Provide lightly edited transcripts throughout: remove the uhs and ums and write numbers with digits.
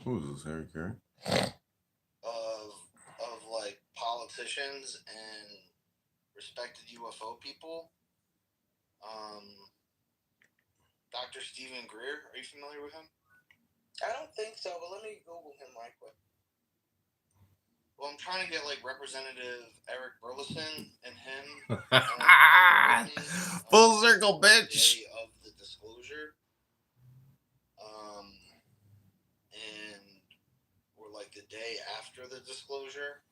Who is this, Harry Carey? Of like politicians and respected UFO people. Dr. Stephen Greer, are you familiar with him? I don't think so, but let me Google him right quick. Well, I'm trying to get like Representative Eric Burleson and him full circle, bitch. The day of the disclosure, and or like the day after the disclosure.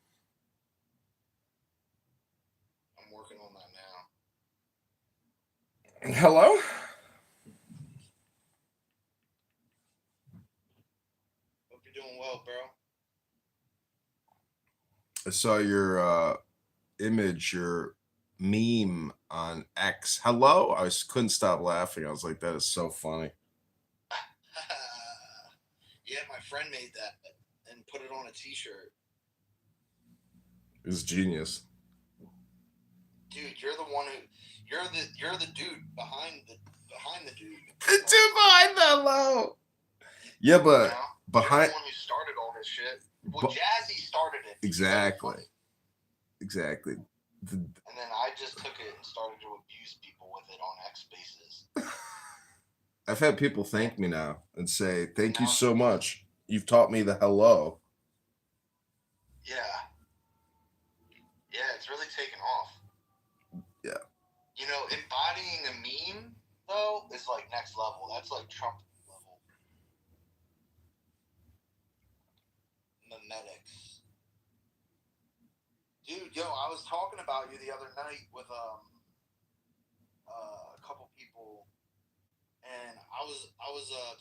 I'm working on that now. Hello? Hope you're doing well, bro. I saw your image, your meme on X. Hello? I couldn't stop laughing. I was like, that is so funny. Yeah, my friend made that and put it on a t-shirt. It was genius. Dude, you're the one who you're the dude behind the dude. The dude behind the hello. Yeah, but behind you're the one who started all this shit. Well, Jazzy started it. Exactly. And then I just took it and started to abuse people with it on X Spaces. I've had people thank me now and say, thank you so much. You've taught me the hello. Yeah. Yeah, it's really taken off. Yeah. You know, embodying a meme, though, is like next level. That's like Trump level. Memetics. Dude, yo, I was talking about you the other night with a couple people, and I was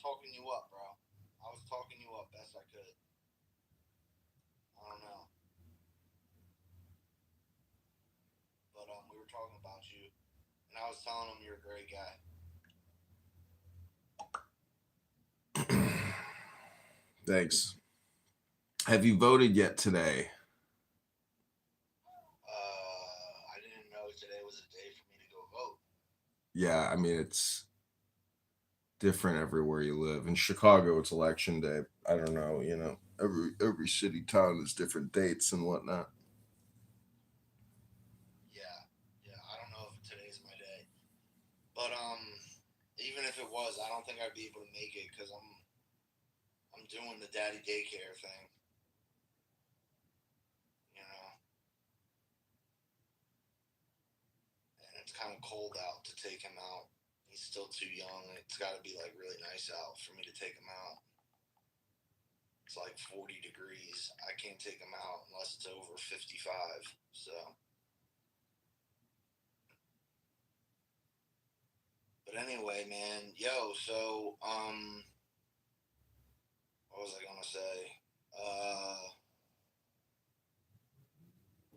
talking you up, bro. I was talking you up best I could. I don't know, but we were talking about you, and I was telling them you're a great guy. Thanks. Have you voted yet today? I didn't know today was a day for me to go vote. Yeah, I mean, it's different everywhere you live. In Chicago, it's election day. I don't know, you know, every city, town has different dates and whatnot. Yeah, I don't know if today's my day, but even if it was, I don't think I'd be able to make it because I'm doing the daddy daycare thing. You know, and it's kind of cold out to take him out. He's still too young. It's got to be like really nice out for me to take him out. It's like 40 degrees. I can't take him out unless it's over 55. So, but anyway, man, yo, so what was I gonna say?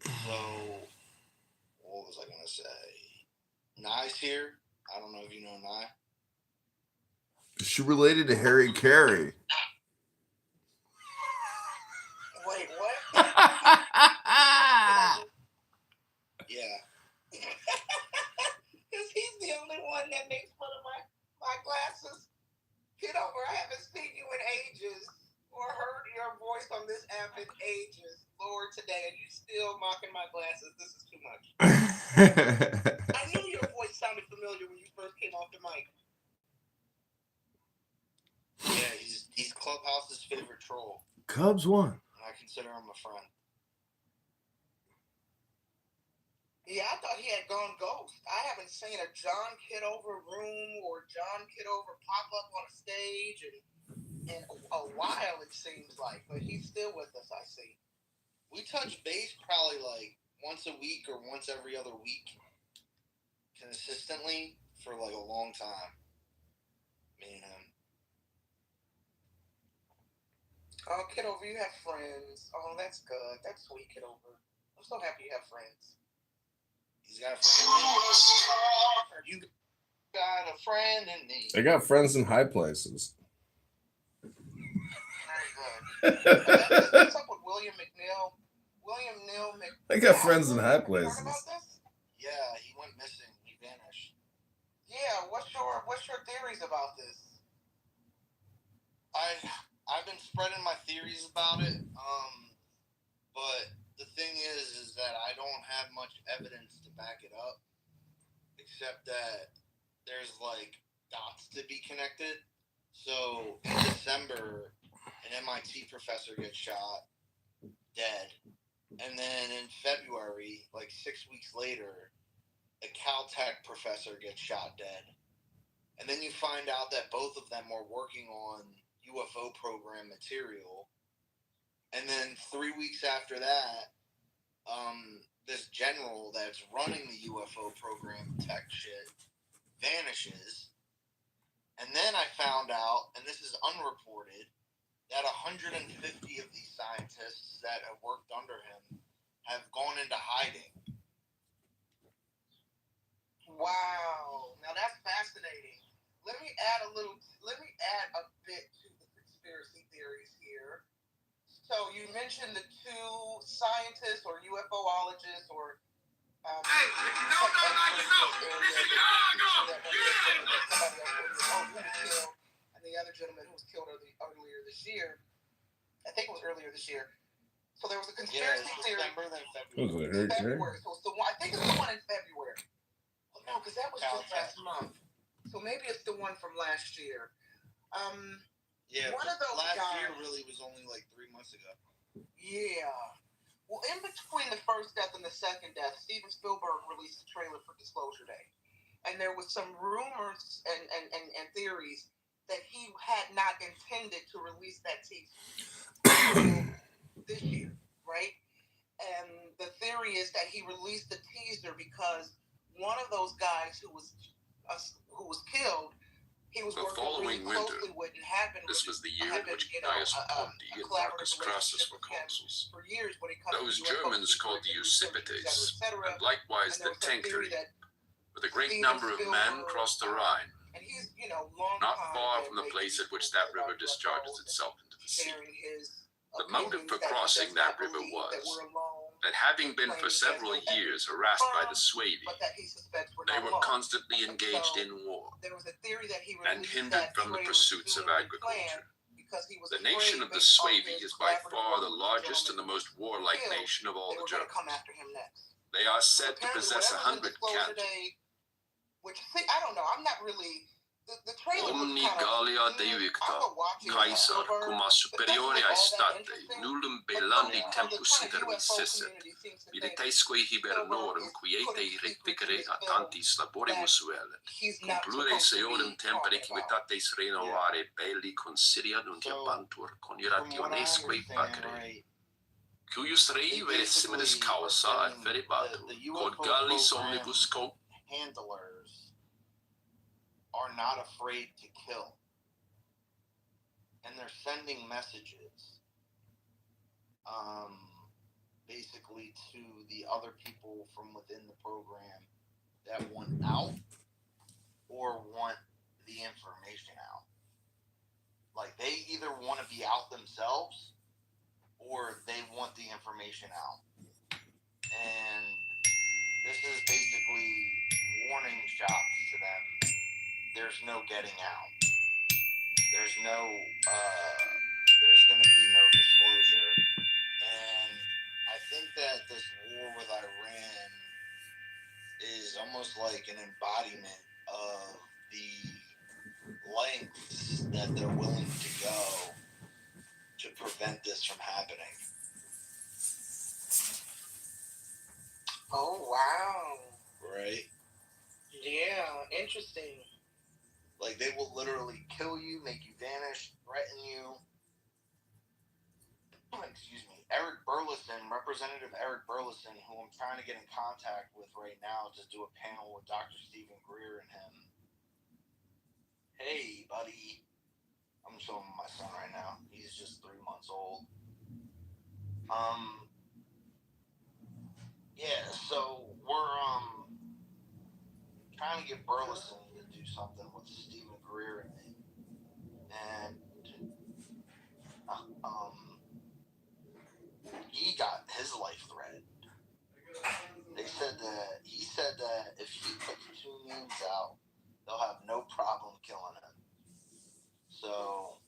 So what was I gonna say? Nye's here. I don't know if you know Nye. Is she related to Harry Carey? Wait, what? Yeah. Because he's the only one that makes fun of my glasses. Kitover, I haven't seen you in ages or heard your voice on this app in ages. Lord, today, and you still mocking my glasses. This is too much. I knew your voice sounded familiar when you first came off the mic. Yeah, he's Clubhouse's favorite troll. Cubs won. And I consider him a friend. Yeah, I thought he had gone ghost. I haven't seen a John Kitover room or John Kitover pop up on a stage in a while, it seems like. But he's still with us, I see. We touch base probably like once a week or once every other week consistently for like a long time. Me and him. Oh, Kitover, you have friends. Oh, that's good. That's sweet, Kitover. I'm so happy you have friends. He's got a friend in me. You got a friend in me. I got friends in high places. Very good. What's up with William McNeil? I got friends in high places. Yeah, he went missing. He vanished. Yeah, what's your theories about this? I've been spreading my theories about it. But the thing is that I don't have much evidence to back it up, except that there's like dots to be connected. So in December, an MIT professor gets shot dead, and then in February, like 6 weeks later, a Caltech professor gets shot dead. And then you find out that both of them were working on UFO program material. And then 3 weeks after that, this general that's running the UFO program tech shit vanishes. And then I found out, and this is unreported, that 150 of these scientists that have worked under him have gone into hiding. Wow. Now that's fascinating. Let me add a bit to the conspiracy theories here. So you mentioned the two scientists or UFOologists or Hey, no, this is Chicago! who was killed, and the other gentleman who was killed earlier this year. I think it was earlier this year. So there was a conspiracy theory. December, then February. February. So it's the one. I think it's the one in February. Well, no, because that was just last month. So maybe it's the one from last year. Yeah, one of those last guys, year really was only like 3 months ago. Yeah. Well, in between the first death and the second death, Steven Spielberg released a trailer for Disclosure Day. And there was some rumors and theories that he had not intended to release that teaser this year, right? And the theory is that he released the teaser because one of those guys who was killed, he was The working following really closely winter, with and had been. this was the year had in which been, Gaius a Ponti and collaborative Marcus Crassus relationship were with him consuls. for years when it comes Those to UFO Germans called the secrets, et Usipetes, cetera, and likewise and there the was some theory Tencteri, that with a great Steven number of men Spielberg, crossed the Rhine, and he's, long not time far been from the making place at which movies that about river discharges UFOs and itself into the sea. sharing his The motive for opinions that he crossing does that not river believe that was we're alone, that having been for several years harassed by the Suevi, but that he suspects we're they not were alone. constantly And engaged so in war there was a theory that he and released hindered that from the trailer pursuits of sooner than agriculture. planned because he was The nation afraid of the based on Suevi his is by collaborative far work the with largest and gentlemen the most warlike killed, nation of all they the were going to come Germans. after him next. They are So said to apparently possess whatever's in 100 Disclosure cattle. Day, which I don't know, I'm not really. The trailer was Omni kind of, Gallia I deivicta, will watch it. Caesar, Spielberg, cumma but it doesn't superiore look all that aestate, interesting. nullum But bellandi somehow the tempus kind of intermit UFO sesset, community seems to think militesque hibernorum Spielberg is quiete putting secrets in recticere his a film tantis laboribus that suele. he's not Conclude supposed to seorem be tempore talking about. civitates renovare belli consilia non So, bantur from what I conirationesque understand, pacere. right, Cuius rei verissimilis causa adferebatur, the quod UFO gallis program omnibus handlers are not afraid to kill. And they're sending messages, basically to the other people from within the program that want out or want the information out. Like, they either want to be out themselves or they want the information out. And this is basically warning shots to them. There's no getting out. There's going to be no disclosure. And I think that this war with Iran is almost like an embodiment of the lengths that they're willing to go to prevent this from happening. Oh, wow. Right? Yeah, interesting. Like, they will literally kill you, make you vanish, threaten you. Excuse me. Representative Eric Burleson, who I'm trying to get in contact with right now to do a panel with Dr. Stephen Greer and him. Hey, buddy. I'm showing my son right now. He's just 3 months old. Yeah, so we're trying to get Burleson to do something with Stephen Greer and me. And he got his life threatened. He said that if he puts 2 names out, they'll have no problem killing him. So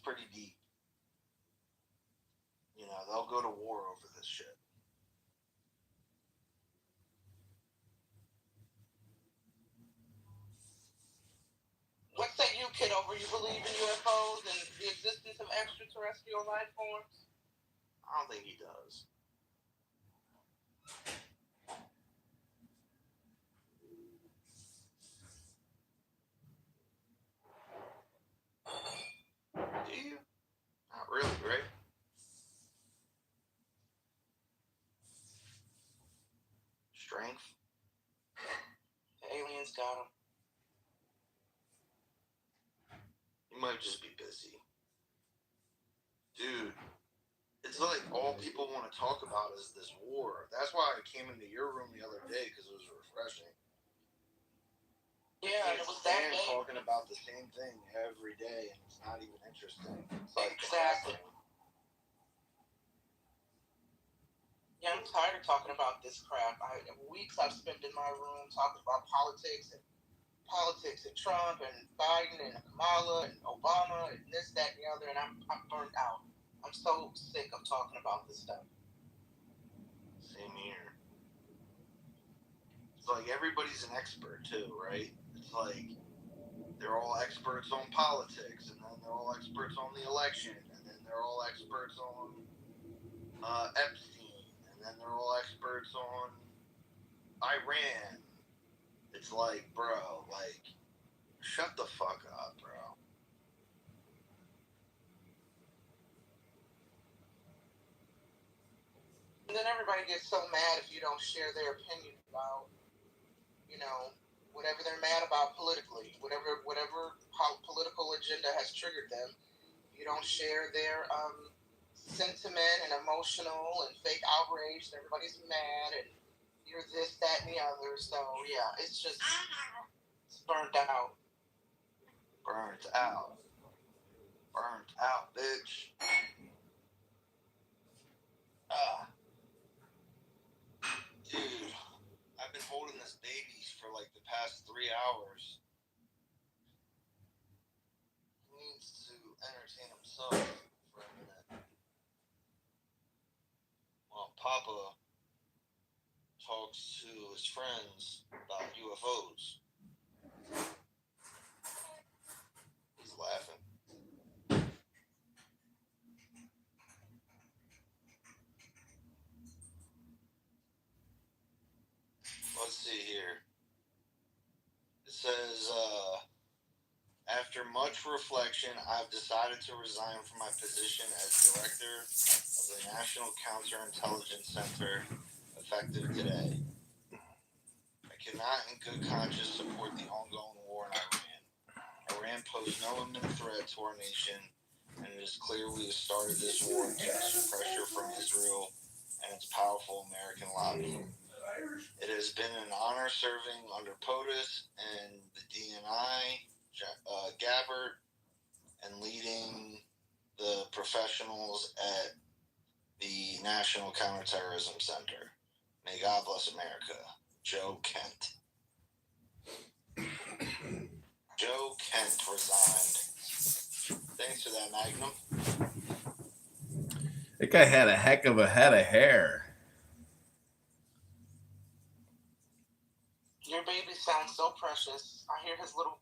pretty deep. You know, they'll go to war over this shit. What say you, Kitover? You believe in UFOs and the existence of extraterrestrial life forms? I don't think he does. Do you? Not really, right? Strength? Aliens got them. You might just be busy. Dude, it's like all people want to talk about is this war. That's why I came into your room the other day, because it was refreshing. Yeah, and it was that day. Talking about the same thing every day, and it's not even interesting. It's like exactly. Yeah, I'm tired of talking about this crap. Weeks I've spent in my room talking about politics and Trump and Biden and Kamala and Obama and this, that, and the other, and I'm burnt out. I'm so sick of talking about this stuff. Same here. It's like everybody's an expert too, right? It's like they're all experts on politics, and then they're all experts on the election, and then they're all experts on Epstein, and then they're all experts on Iran. It's like, bro, like, shut the fuck up, bro. And then everybody gets so mad if you don't share their opinion about, you know, whatever they're mad about politically, whatever political agenda has triggered them. You don't share their sentiment and emotional and fake outrage. And everybody's mad and you're this, that, and the other. So yeah, it's just burnt out. Burnt out. Burnt out, bitch. Dude, I've been holding this baby for like the past 3 hours. He needs to entertain himself for a minute. While Papa talks to his friends about UFOs. He's laughing. Let's see here. It says, after much reflection, I've decided to resign from my position as director of the National Counterintelligence Center, effective today. I cannot in good conscience support the ongoing war in Iran. Iran posed no imminent threat to our nation, and it is clear we have started this war due to pressure from Israel and its powerful American lobby. It has been an honor serving under POTUS and the DNI, Gabbard, and leading the professionals at the National Counterterrorism Center. May God bless America. Joe Kent. Joe Kent resigned. Thanks for that, Magnum. That guy had a heck of a head of hair. Your baby sounds so precious. I hear his little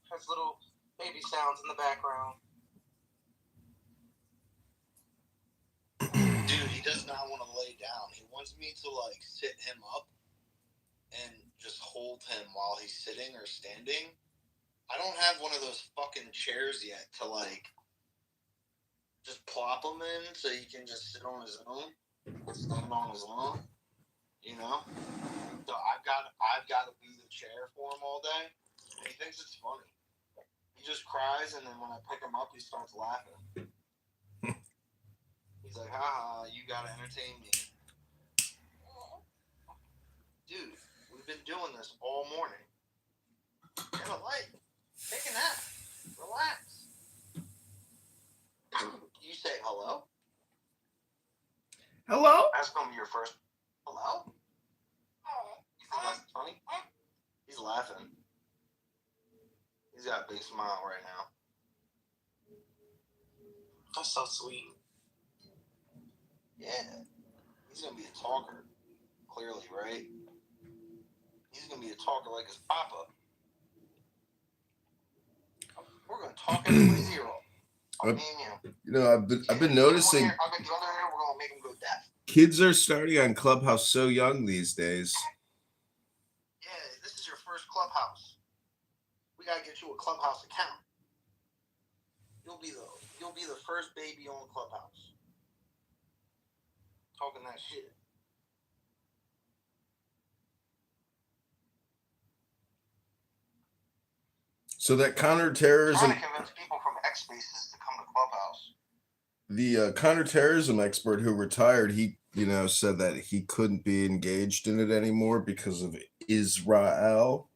baby sounds in the background. Dude, he does not want to lay down. He wants me to like sit him up and just hold him while he's sitting or standing. I don't have one of those fucking chairs yet to like just plop him in so he can just sit on his own, stand on his own, you know? So I've got to be the chair for him all day, and he thinks it's funny. He just cries, and then when I pick him up, he starts laughing. He's like, haha, you gotta entertain me. Dude, we've been doing this all morning. Get a light. Take a nap. Relax. You say hello? Hello? That's gonna be your first hello? You think that's funny? He's laughing. He's got a big smile right now. That's so sweet. Yeah. He's going to be a talker, clearly, right? He's going to be a talker like his papa. We're going to talk everybody's ear off. You know, I've been noticing we're going to make him go deaf. Kids are starting on Clubhouse so young these days. Yeah, this is your first Clubhouse. We got to get you a Clubhouse account. You'll be the first baby on Clubhouse. Talking that shit. So that counterterrorism, Trying to convince people from X Spaces to come to Clubhouse. The counterterrorism expert who retired, he said that he couldn't be engaged in it anymore because of Israel.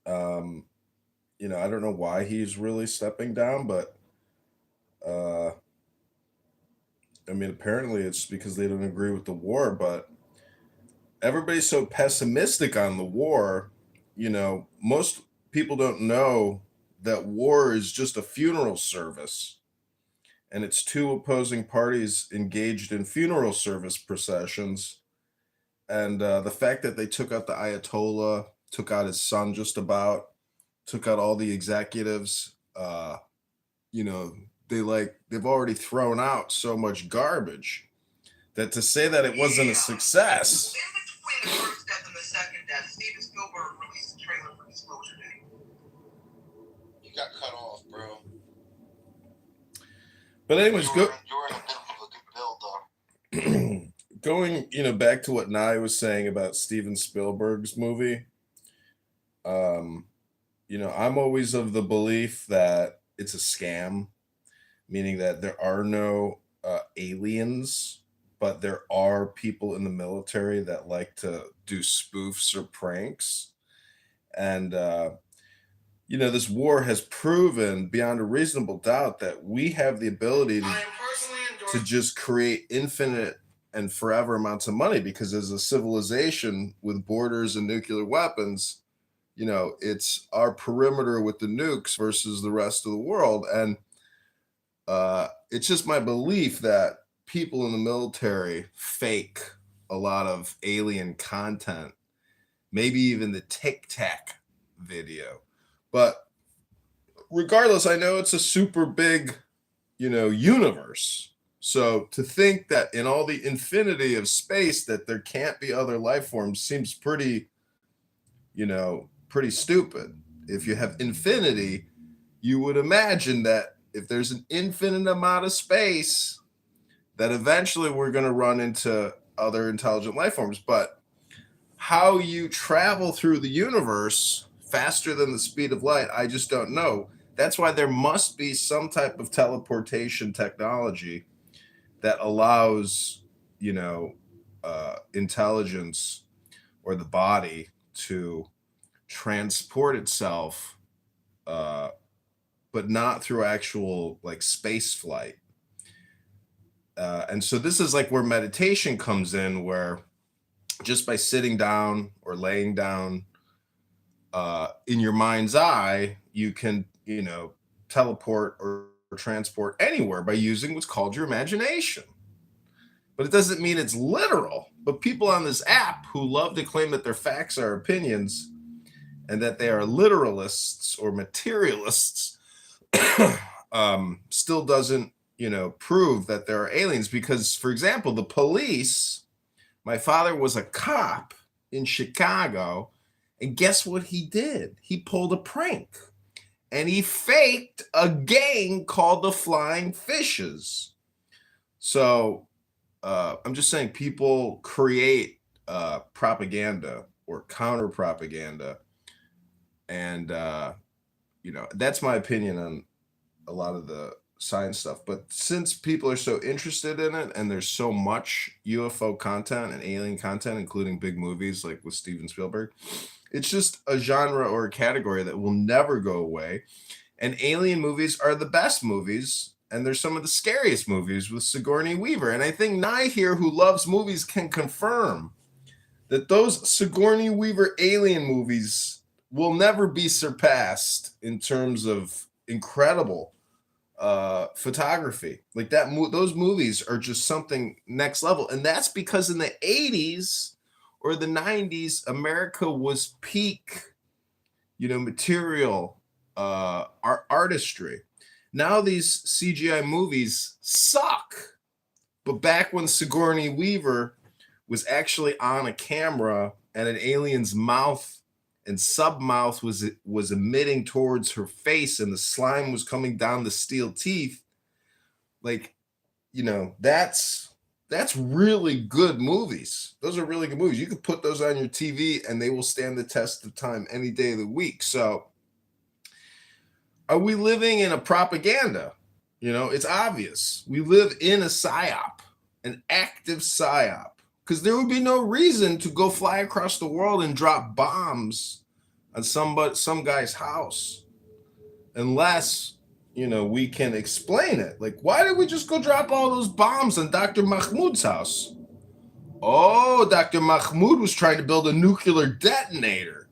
I don't know why he's really stepping down, but apparently it's because they don't agree with the war. But everybody's so pessimistic on the war. Most people don't know that war is just a funeral service. And it's two opposing parties engaged in funeral service processions. And the fact that they took out the Ayatollah, took out his son just about, took out all the executives, they've already thrown out so much garbage that to say that it wasn't a success. In between the first death and the second death, Steven Spielberg released a trailer for Disclosure Day. You got cut off, bro. But anyways, you're in a bit of a good build, though. Going, back to what Nye was saying about Steven Spielberg's movie. I'm always of the belief that it's a scam, meaning that there are no aliens, but there are people in the military that like to do spoofs or pranks. And this war has proven beyond a reasonable doubt that we have the ability to just create infinite and forever amounts of money, because as a civilization with borders and nuclear weapons, it's our perimeter with the nukes versus the rest of the world. And it's just my belief that people in the military fake a lot of alien content, maybe even the Tic Tac video. But regardless, I know it's a super big, universe. So to think that in all the infinity of space that there can't be other life forms seems pretty stupid. If you have infinity, you would imagine that if there's an infinite amount of space, that eventually we're going to run into other intelligent life forms. But how you travel through the universe faster than the speed of light, I just don't know. That's why there must be some type of teleportation technology that allows, intelligence or the body to transport itself, but not through actual space flight. And so this is where meditation comes in, where just by sitting down or laying down in your mind's eye, you can, teleport or transport anywhere by using what's called your imagination. But it doesn't mean it's literal. But people on this app who love to claim that their facts are opinions and that they are literalists or materialists still doesn't, prove that there are aliens. Because, for example, the police, my father was a cop in Chicago, and guess what he did? He pulled a prank, and he faked a gang called the Flying Fishes. So I'm just saying people create propaganda or counter propaganda. And, that's my opinion on a lot of the science stuff. But since people are so interested in it, and there's so much UFO content and alien content, including big movies like with Steven Spielberg, it's just a genre or a category that will never go away. And alien movies are the best movies, and they're some of the scariest movies with Sigourney Weaver. And I think Nye here, who loves movies, can confirm that those Sigourney Weaver alien movies will never be surpassed in terms of incredible photography. Like that, those movies are just something next level, and that's because in the 80s or the 90s, America was peak, material, artistry. Now these CGI movies suck. But back when Sigourney Weaver was actually on a camera and an alien's mouth and submouth was emitting towards her face and the slime was coming down the steel teeth, like, that's really good movies. Those are really good movies. You could put those on your TV and they will stand the test of time any day of the week. So are we living in a propaganda? It's obvious. We live in a psyop, an active psyop, because there would be no reason to go fly across the world and drop bombs on some guy's house unless, we can explain it. Like, why did we just go drop all those bombs on Dr. Mahmoud's house? Oh, Dr. Mahmoud was trying to build a nuclear detonator.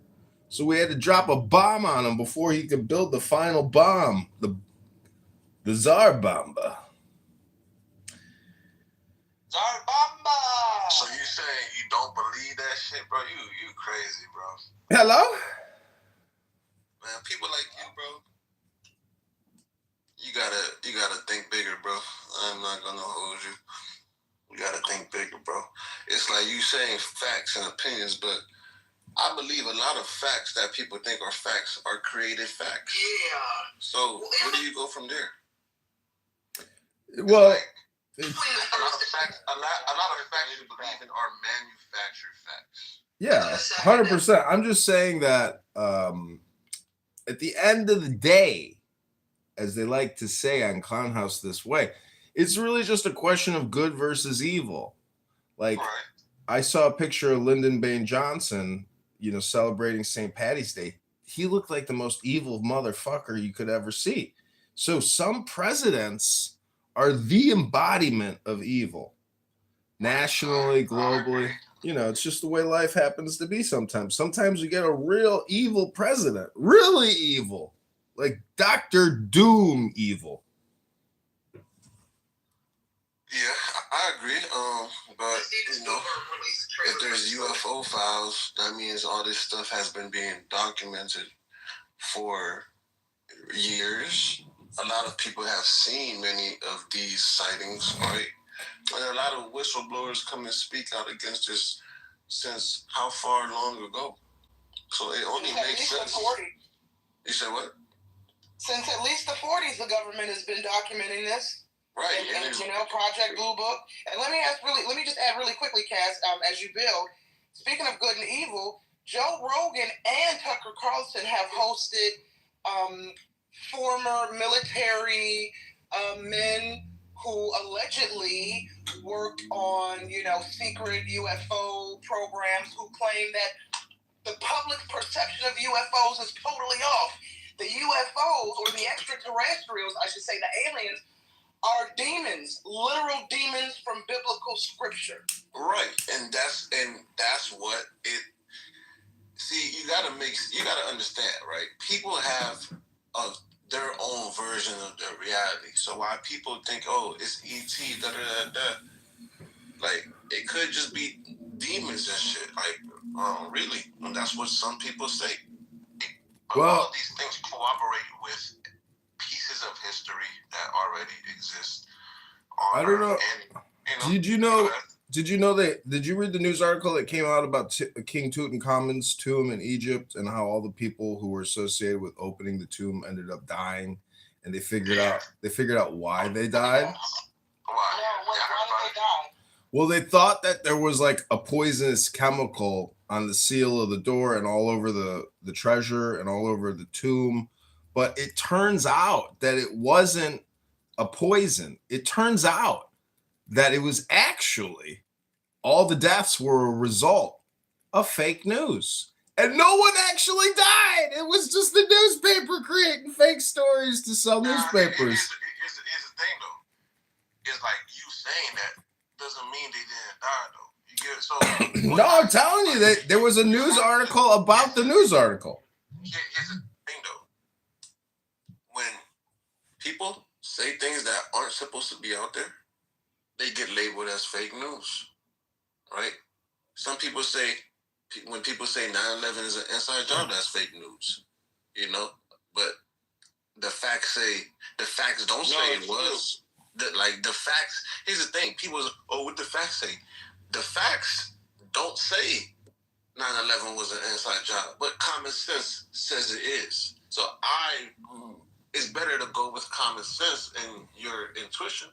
So we had to drop a bomb on him before he could build the final bomb, the Tsar Bomba. Tsar Bomba! So you saying you don't believe that shit, bro? You crazy, bro. Hello? Man, people like you, bro. You gotta think bigger, bro. I'm not gonna hold you. You gotta think bigger, bro. It's like you saying facts and opinions, but I believe a lot of facts that people think are facts are created facts. Yeah. So where do you go from there? Well, like, a lot of facts you believe in are manufactured facts. Yeah, 100%. I'm just saying that at the end of the day, as they like to say on Clown House This Way, it's really just a question of good versus evil. Like, Right. I saw a picture of Lyndon Baines Johnson, celebrating St. Patty's Day. He looked like the most evil motherfucker you could ever see. So some presidents are the embodiment of evil, nationally, globally. It's just the way life happens to be sometimes. Sometimes you get a real evil president, really evil, like Dr. Doom evil. Yeah, I agree. But if there's UFO files, that means all this stuff has been being documented for years. A lot of people have seen many of these sightings, right? And a lot of whistleblowers come and speak out against this since how far long ago? So it only makes sense. You said what? Since at least the 40s, the government has been documenting this. Right. And Project Blue Book. And let me just add really quickly, Cass, as you build, speaking of good and evil, Joe Rogan and Tucker Carlson have hosted former military men who allegedly worked on, secret UFO programs, who claim that the public perception of UFOs is totally off. The UFOs, or the extraterrestrials, I should say, the aliens, are demons, literal demons from biblical scripture. Right, and that's what it. See, you gotta understand, right? People have their own version of their reality. So why people think, oh, it's ET, da da da da, like it could just be demons and shit. Like, really, and that's what some people say. But all of these things cooperate with pieces of history that already exist. I don't know. Did you read the news article that came out about King Tutankhamun's tomb in Egypt and how all the people who were associated with opening the tomb ended up dying, and they figured out why they died? Why did they die? Well, they thought that there was like a poisonous chemical on the seal of the door and all over the treasure and all over the tomb. But it turns out that it wasn't a poison. It turns out that it was actually all the deaths were a result of fake news. And no one actually died. It was just the newspaper creating fake stories to sell newspapers. Here's the thing, though. It's like you saying that doesn't mean they didn't die, though. You get it? So no, I'm telling you that there was a news article about the news article. Here's the thing, though. When people say things that aren't supposed to be out there, they get labeled as fake news, right? Some people say, when people say 9/11 is an inside job, that's fake news, you know? But the facts don't say it was. The facts, here's the thing, people, what the facts say? The facts don't say 9/11 was an inside job, but common sense says it is. So it's better to go with common sense and your intuition.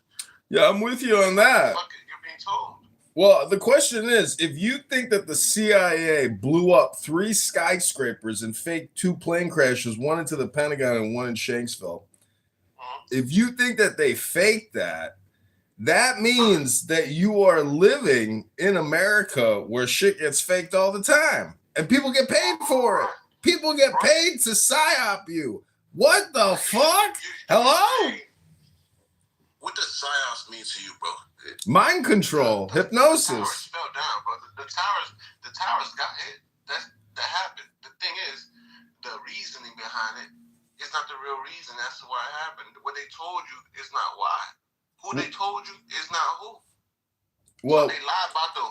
Yeah, I'm with you on that. Fuck it, you're being told. Well, the question is, if you think that the CIA blew up 3 skyscrapers and faked 2 plane crashes, one into the Pentagon and one in Shanksville, if you think that they faked that, that means that you are living in America where shit gets faked all the time. And people get paid for it. People get paid to psyop you. What the fuck? Hello? What does psyops mean to you, bro? Mind control, hypnosis. The towers fell down, bro. The towers got hit. That happened. The thing is, the reasoning behind it is not the real reason. That's why it happened. What they told you is not why. Who they told you is not who. Well, so they lie about the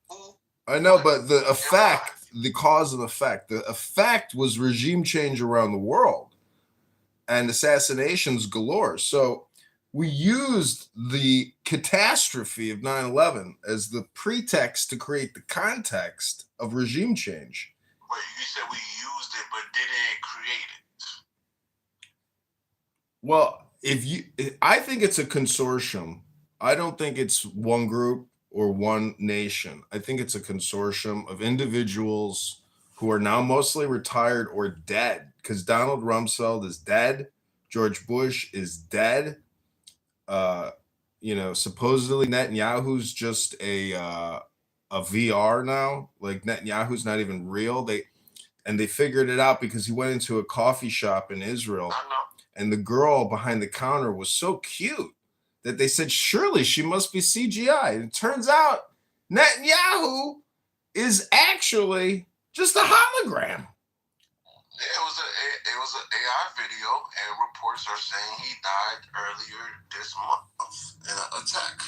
who. I know, but the effect, the cause and effect, the effect was regime change around the world and assassinations galore. So we used the catastrophe of 9/11 as the pretext to create the context of regime change. But you said we used it, but didn't create it. Well, I think it's a consortium. I don't think it's one group or one nation. I think it's a consortium of individuals who are now mostly retired or dead, because Donald Rumsfeld is dead. George Bush is dead. Supposedly Netanyahu's just a VR now. Like, Netanyahu's not even real. They figured it out because he went into a coffee shop in Israel, and the girl behind the counter was so cute that they said, surely she must be CGI. And it turns out Netanyahu is actually just a hologram. It was an AI video, and reports are saying he died earlier this month in an attack.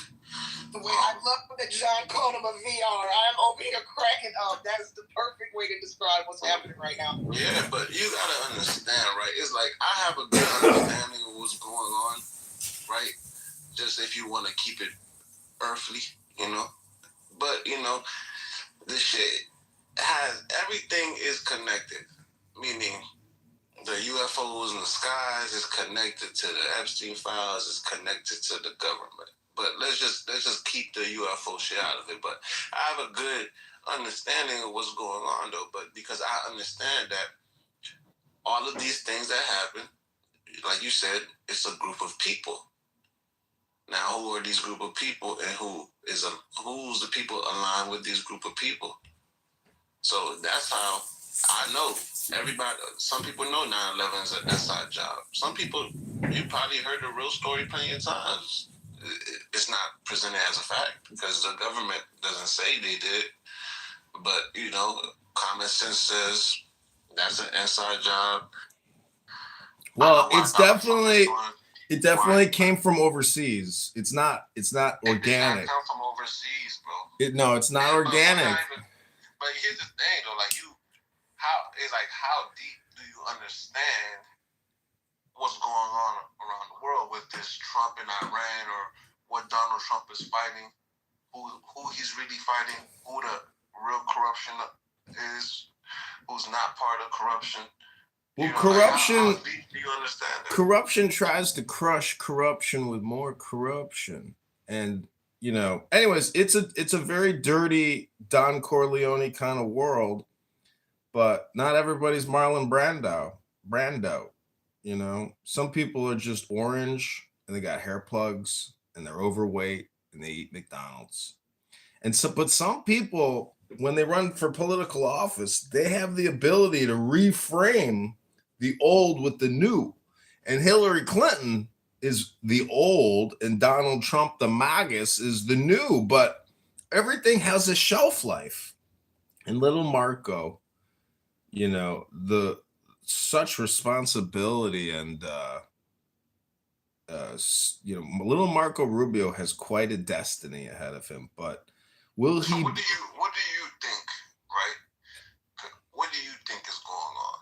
Wait, I love that John called him a VR. I'm over here cracking up. That is the perfect way to describe what's happening right now. Yeah, but you gotta understand, right? It's like I have a good understanding of what's going on, right? Just if you want to keep it earthly, you know. But the shit everything is connected. Meaning, the UFOs in the skies is connected to the Epstein files, is connected to the government. But let's just keep the UFO shit out of it. But I have a good understanding of what's going on, though. But because I understand that all of these things that happen, like you said, it's a group of people. Now, who are these group of people, and who's the people aligned with this group of people? So that's how I know. Everybody, some people know 9/11 is an inside job. Some people, you probably heard the real story plenty of times. It's not presented as a fact because the government doesn't say they did. But, common sense says that's an inside job. Well, it definitely came from overseas. It's not organic. It did not come from overseas, bro. No, it's not organic. But here's the thing, though, how deep do you understand what's going on around the world with this Trump in Iran, or what Donald Trump is fighting, who he's really fighting, who the real corruption is, who's not part of corruption? Well, corruption. How deep do you understand that? Corruption tries to crush corruption with more corruption, and anyways, it's a very dirty Don Corleone kind of world, but not everybody's Marlon Brando. Some people are just orange and they got hair plugs and they're overweight and they eat McDonald's. But some people, when they run for political office, they have the ability to reframe the old with the new. And Hillary Clinton is the old, and Donald Trump, the magus, is the new. But everything has a shelf life. And little Marco, the such responsibility and little Marco Rubio has quite a destiny ahead of him, but will So he? what do you think, right? What do you think is going on?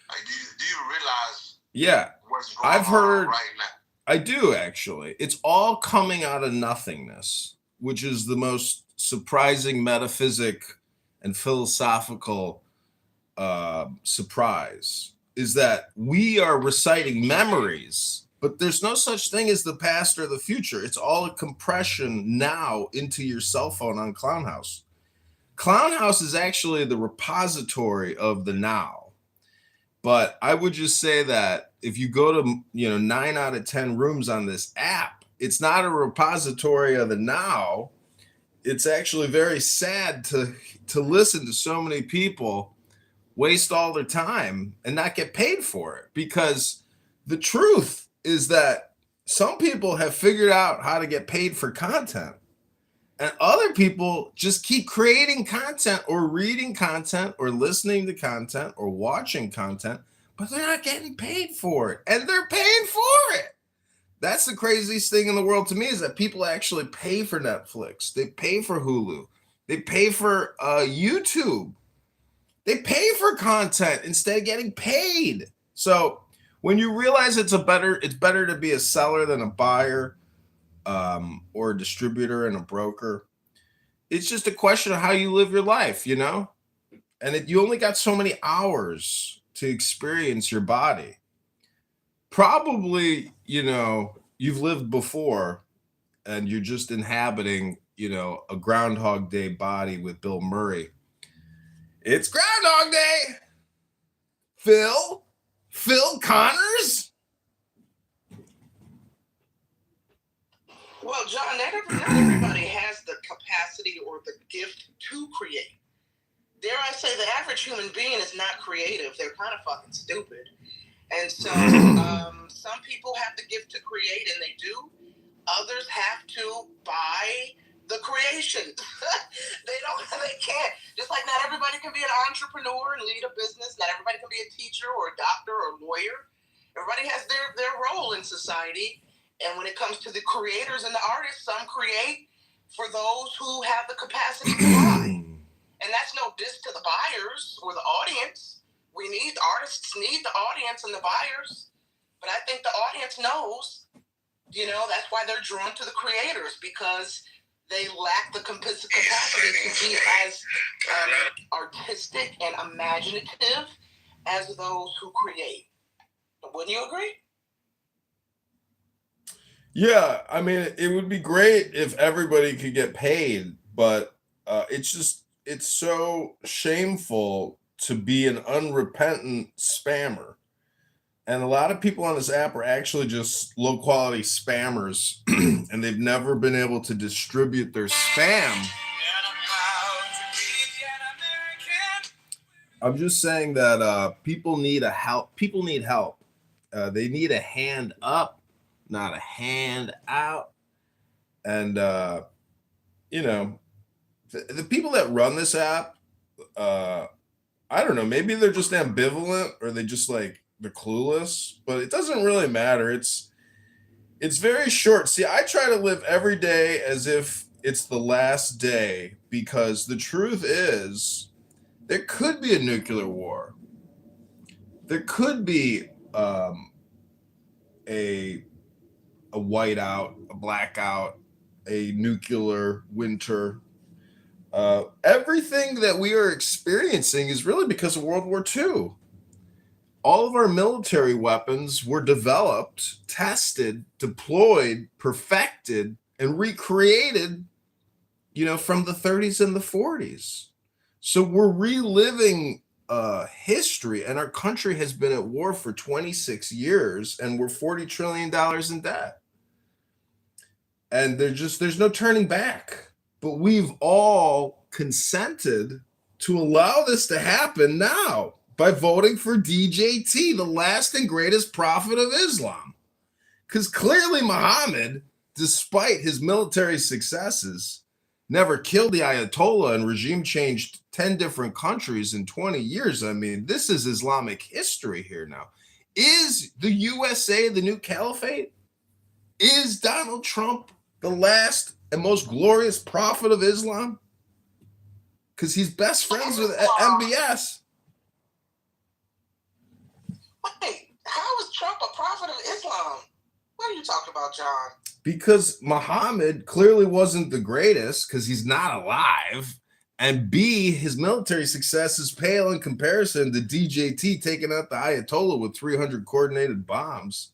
Like, do you realize Yeah, what's going I've on heard. right now? I do actually. It's all coming out of nothingness, which is the most surprising metaphysic and philosophical surprise. Is that we are reciting memories, but there's no such thing as the past or the future. It's all a compression now into your cell phone on Clownhouse. Clownhouse is actually the repository of the now. But I would just say that if you go to 9 out of 10 rooms on this app, it's not a repository of the now. It's actually very sad to listen to so many people waste all their time and not get paid for it, because the truth is that some people have figured out how to get paid for content, and other people just keep creating content or reading content or listening to content or watching content, but they're not getting paid for it, and they're paying for it. That's the craziest thing in the world to me, is that people actually pay for Netflix. They pay for Hulu. They pay for YouTube. They pay for content instead of getting paid. So when you realize it's better to be a seller than a buyer, or a distributor and a broker, it's just a question of how you live your life, And you only got so many hours to experience your body. Probably, you've lived before and you're just inhabiting, a Groundhog Day body with Bill Murray. It's Groundhog Day. Phil Connors. Well, John, not everybody has the capacity or the gift to create. Dare I say, the average human being is not creative. They're kind of fucking stupid. And so some people have the gift to create, and they do. Others have to buy the creation. They can't. Just like not everybody can be an entrepreneur and lead a business. Not everybody can be a teacher or a doctor or a lawyer. Everybody has their role in society. And when it comes to the creators and the artists, some create for those who have the capacity to buy. And that's no diss to the buyers or the audience. Artists need the audience and the buyers. But I think the audience knows, that's why they're drawn to the creators, because they lack the capacity to be as artistic and imaginative as those who create. Wouldn't you agree? Yeah, I mean, it would be great if everybody could get paid, but it's so shameful to be an unrepentant spammer. And a lot of people on this app are actually just low quality spammers, and they've never been able to distribute their spam. I'm just saying that people need help. People need help. They need a hand up, not a hand out. And the people that run this app, I don't know, maybe they're just ambivalent, or they just they're clueless, but it doesn't really matter. It's very short. See, I try to live every day as if it's the last day, because the truth is there could be a nuclear war. There could be a whiteout, a blackout, a nuclear winter. Everything that we are experiencing is really because of World War II. All of our military weapons were developed, tested, deployed, perfected, and recreated, from the 30s and the 40s. So we're reliving history, and our country has been at war for 26 years, and we're $40 trillion in debt. And there's no turning back. But we've all consented to allow this to happen now by voting for DJT, the last and greatest prophet of Islam. Because clearly Muhammad, despite his military successes, never killed the Ayatollah and regime changed 10 different countries in 20 years. I mean, this is Islamic history here now. Is the USA the new caliphate? Is Donald Trump the last and most glorious prophet of Islam? Because he's best friends with MBS. Wait, how is Trump a prophet of Islam? What are you talking about, John? Because Muhammad clearly wasn't the greatest because he's not alive. And B, his military success is pale in comparison to DJT taking out the Ayatollah with 300 coordinated bombs.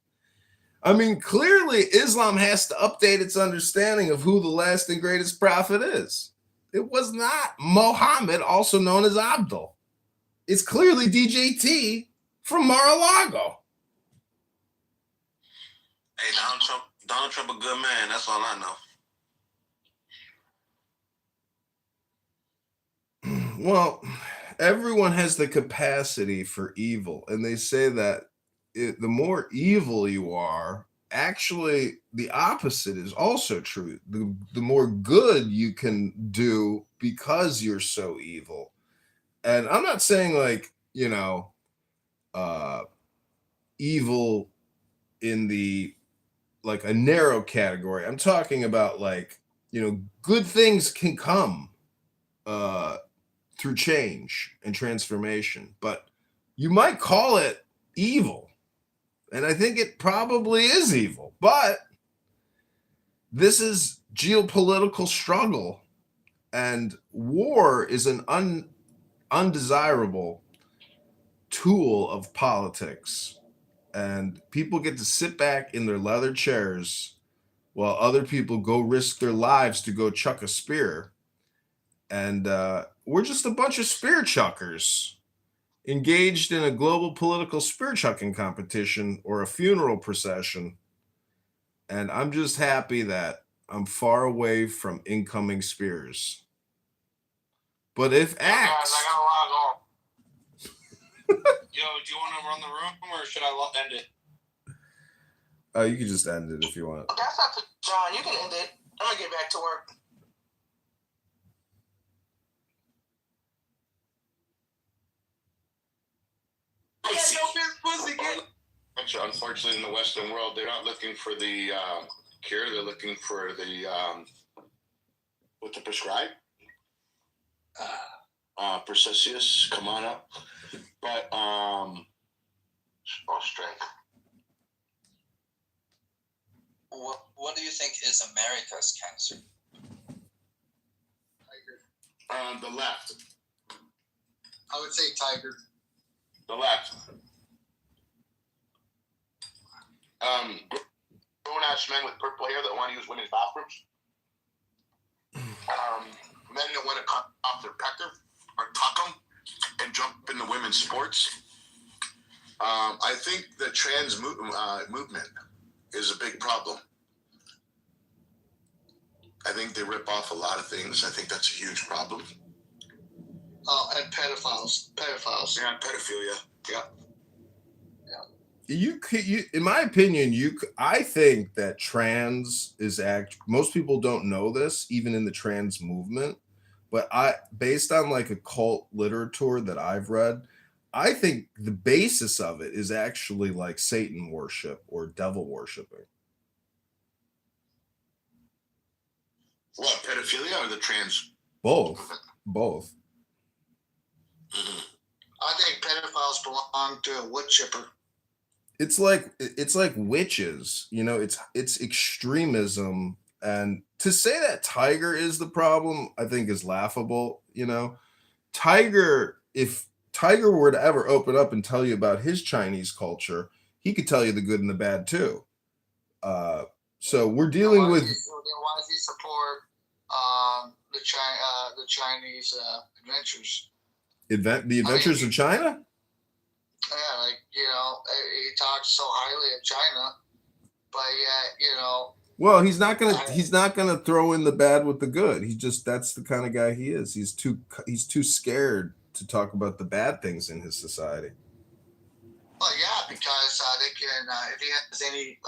I mean, clearly Islam has to update its understanding of who the last and greatest prophet is. It was not Muhammad, also known as Abdul. It's clearly DJT from Mar-a-Lago. Hey, Donald Trump a good man. That's all I know. Well, everyone has the capacity for evil, and they say that the more evil you are, actually the opposite is also true. The more good you can do because you're so evil. And I'm not saying like, evil in the like a narrow category. I'm talking about like, good things can come through change and transformation, but you might call it evil. And I think it probably is evil, but this is geopolitical struggle, and war is an undesirable tool of politics. And people get to sit back in their leather chairs while other people go risk their lives to go chuck a spear. And we're just a bunch of spear chuckers engaged in a global political spear chucking competition or a funeral procession. And I'm just happy that I'm far away from incoming spears. But if axed, I got a lot on. Yo, do you want to run the room or should I end it? You can just end it if you want. That's up to John. You can end it. I'm gonna get back to work. Unfortunately, in the Western world, they're not looking for the cure. They're looking for the what to prescribe. Perseus, come on up. But strength. What do you think is America's cancer? The left. I would say tiger. The left. Grown-ass men with purple hair that want to use women's bathrooms. Men that want to cut off their pecker or tuck them and jump into women's sports. I think the trans movement is a big problem. I think they rip off a lot of things. I think that's a huge problem. And pedophiles. Yeah, pedophilia. Yeah. You in my opinion, I think that trans is most people don't know this, even in the trans movement, but based on like a cult literature that I've read, I think the basis of it is actually like Satan worship or devil worshiping. What, pedophilia or the trans? Both. Mm-hmm. I think pedophiles belong to a wood chipper. It's like witches, it's extremism. And to say that Tiger is the problem, I think is laughable. Tiger, if Tiger were to ever open up and tell you about his Chinese culture, he could tell you the good and the bad too. So we're dealing with. Why does he support the Chinese adventures? The Adventures of China? Yeah, he talks so highly of China, but yet, Well, he's not gonna throw in the bad with the good. That's the kind of guy he is. He's too scared to talk about the bad things in his society. Well, yeah, because they can, if he has any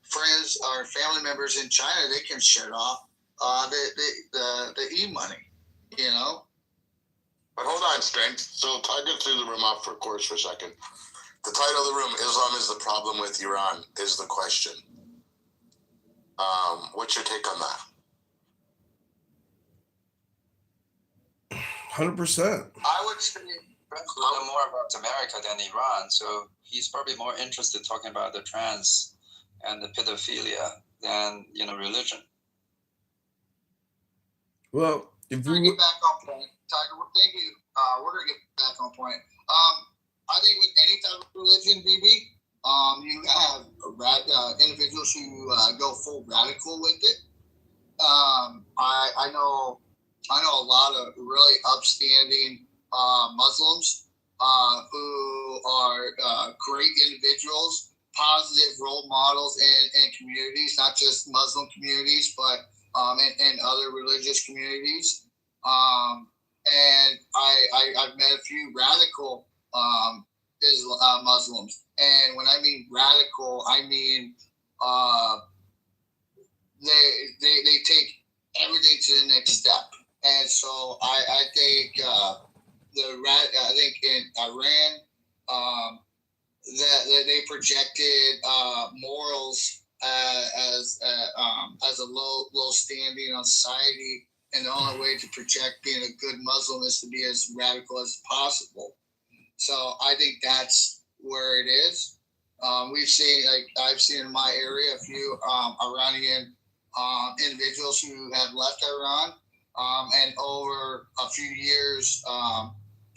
friends or family members in China, they can shut off the e-money, But hold on, Strength. So Tiger threw the room off for course for a second. The title of the room, Islam is the problem with Iran, is the question. What's your take on that? 100%. I would say know more about America than Iran, so he's probably more interested talking about the trans and the pedophilia than religion. Well, if we're we gonna get back on point, Tiger. Thank you. We're gonna get back on point. I think with any type of religion, BB, you have individuals who go full radical with it. I know a lot of really upstanding Muslims who are great individuals, positive role models in communities, not just Muslim communities, but and other religious communities. And I've met a few radical Muslims, and when I mean radical, I mean they take everything to the next step. And so I think I think in Iran that they projected morals as a low standing on society, and the only way to project being a good Muslim is to be as radical as possible. So I think that's where it is. We've seen, like I've seen in my area, a few Iranian individuals who have left Iran, and over a few years,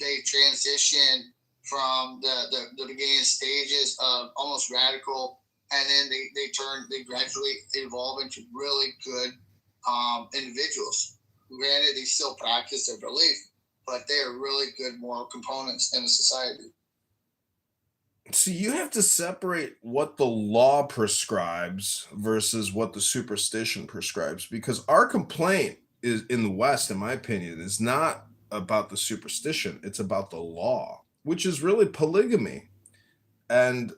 they transitioned from the beginning stages of almost radical, and then they gradually evolve into really good individuals. Granted, they still practice their belief, but they are really good moral components in a society. So you have to separate what the law prescribes versus what the superstition prescribes, because our complaint is in the West, in my opinion, is not about the superstition. It's about the law, which is really polygamy and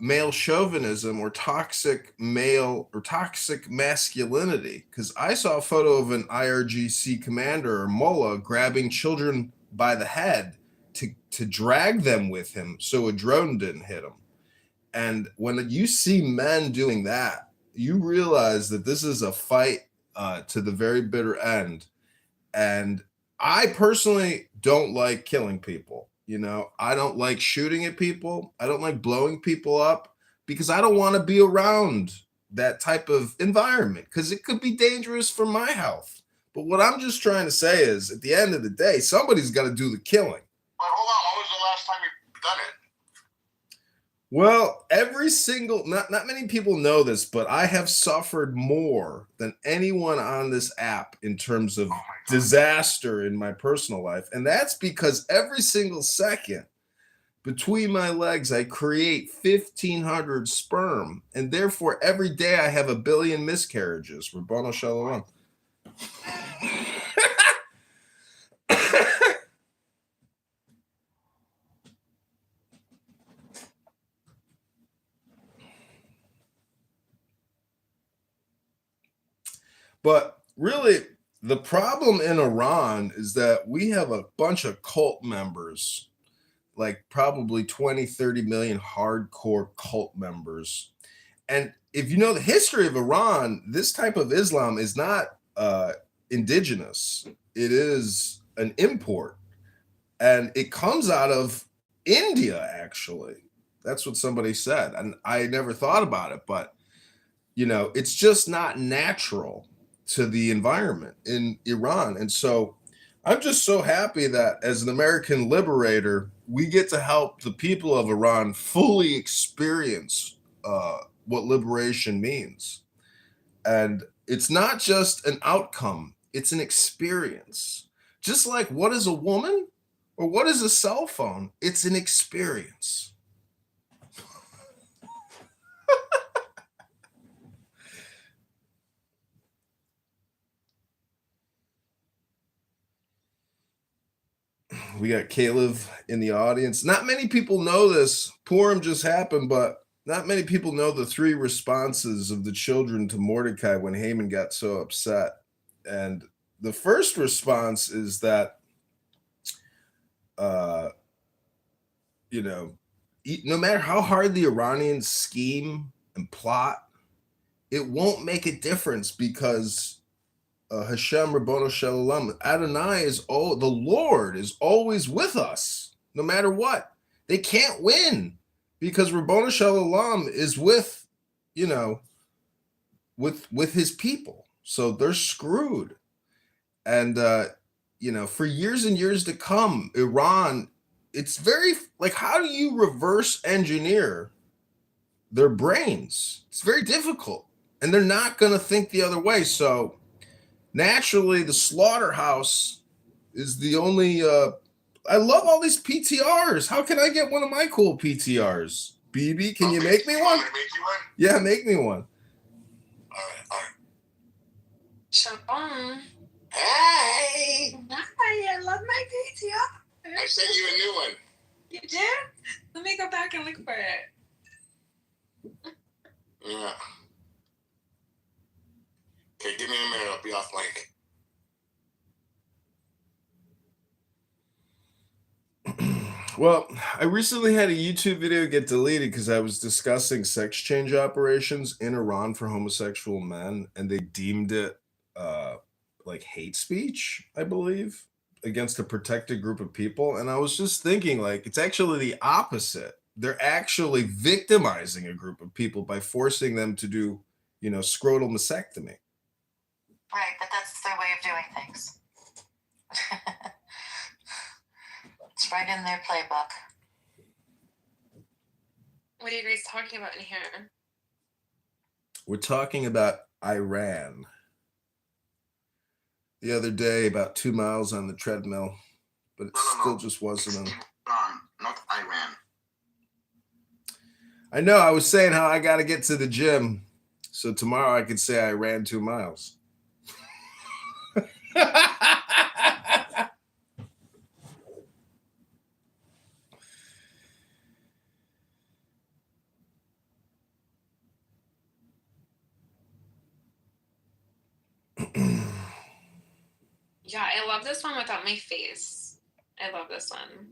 male chauvinism, or toxic male or toxic masculinity. Because I saw a photo of an IRGC commander or mullah grabbing children by the head to drag them with him so a drone didn't hit them. And when you see men doing that, you realize that this is a fight to the very bitter end. And I personally don't like killing people. I don't like shooting at people. I don't like blowing people up, because I don't want to be around that type of environment, because it could be dangerous for my health. But what I'm just trying to say is, at the end of the day, somebody's got to do the killing. But hold on, when was the last time you've done it? Well, every single, not many people know this, but I have suffered more than anyone on this app in terms of disaster in my personal life. And that's because every single second between my legs, I create 1,500 sperm. And therefore, every day I have 1 billion miscarriages. Rabbana Shalom. But really, the problem in Iran is that we have a bunch of cult members, like probably 20, 30 million hardcore cult members. And if you know the history of Iran, this type of Islam is not indigenous. It is an import. And it comes out of India, actually. That's what somebody said. And I never thought about it, but it's just not natural to the environment in Iran. And so I'm just so happy that as an American liberator, we get to help the people of Iran fully experience what liberation means. And it's not just an outcome, it's an experience. Just like, what is a woman or what is a cell phone? It's an experience. We got Caleb in the audience. Not many people know this. Purim just happened, but not many people know the 3 responses of the children to Mordecai when Haman got so upset. And the first response is that, no matter how hard the Iranians scheme and plot, it won't make a difference because Hashem Rabbono Shalom, Adonai is the Lord is always with us, no matter what. They can't win because Rabbono Shalom is with, with his people. So they're screwed. And for years and years to come, Iran, it's very like, how do you reverse engineer their brains? It's very difficult. And they're not going to think the other way. So naturally, the slaughterhouse is the only. I love all these PTRs. How can I get one of my cool PTRs? BB, can you make me one? Make you one? Yeah, make me one. All right. Shalom. Hey! Hi, I love my PTR. I sent you a new one. You did? Let me go back and look for it. Yeah. Okay, give me a minute. I'll be off mic. Well, I recently had a YouTube video get deleted because I was discussing sex change operations in Iran for homosexual men, and they deemed it like hate speech, I believe, against a protected group of people. And I was just thinking, like, it's actually the opposite. They're actually victimizing a group of people by forcing them to do, scrotal mastectomy. Right, but that's their way of doing things. It's right in their playbook. What are you guys talking about in here? We're talking about Iran. The other day, about 2 miles on the treadmill, but it still just wasn't. Iran, not Iran. I know. I was saying how I got to get to the gym, so tomorrow I could say I ran 2 miles. Yeah, I love this one without my face. I love this one.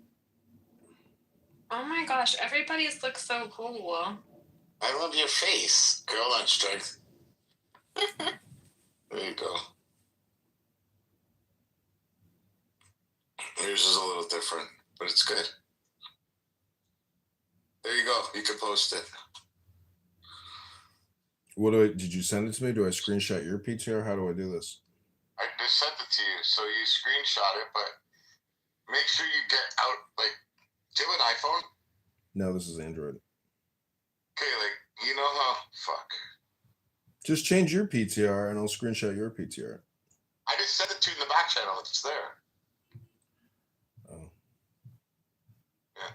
Oh my gosh, everybody's looks so cool. I love your face. Girl on strength. There you go. Yours is a little different, but it's good. There you go. You can post it. Did you send it to me? Do I screenshot your PTR? How do I do this? I just sent it to you, so you screenshot it, but make sure you get out, do you have an iPhone? No, this is Android. Okay, you know how, fuck. Just change your PTR and I'll screenshot your PTR. I just sent it to you in the back channel. It's there. Oh. Yeah.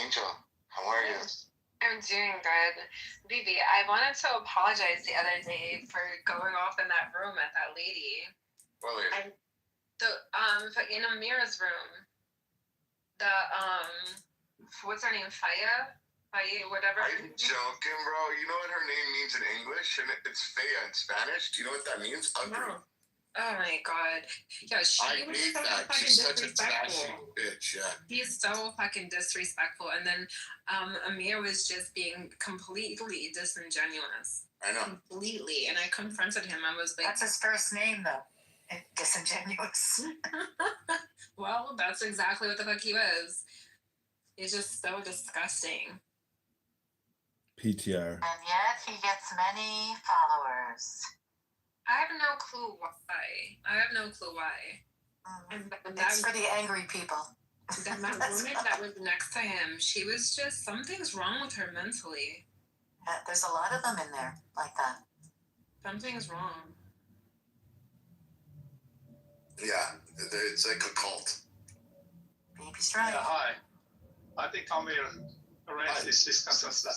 Angel, how are you? I'm doing good. Bibi, I wanted to apologize the other day for going off in that room at that lady. Well, In Amira's room. What's her name? Faya, whatever. are you joking, bro? You know what her name means in English? And it's Fea in Spanish. Do you know what that means? Ugly. No. Oh my god. Yeah, I was hate so that. fucking She's such a disrespectful. trashy bitch, yeah. He's so fucking disrespectful. And then Amir was just being completely disingenuous. I know. Completely. And I confronted him. I was like, That's his first name, though. Disingenuous. well, that's exactly what the fuck he was. He's just so disgusting. PTR. And yet he gets many followers. I have no clue why. And It's for the angry people. that woman that was next to him, she was just, something's wrong with her mentally. There's a lot of them in there like that. Something's wrong. Yeah, it's like a cult. Baby's right. Yeah, hi. I think Amir arranged these discussions that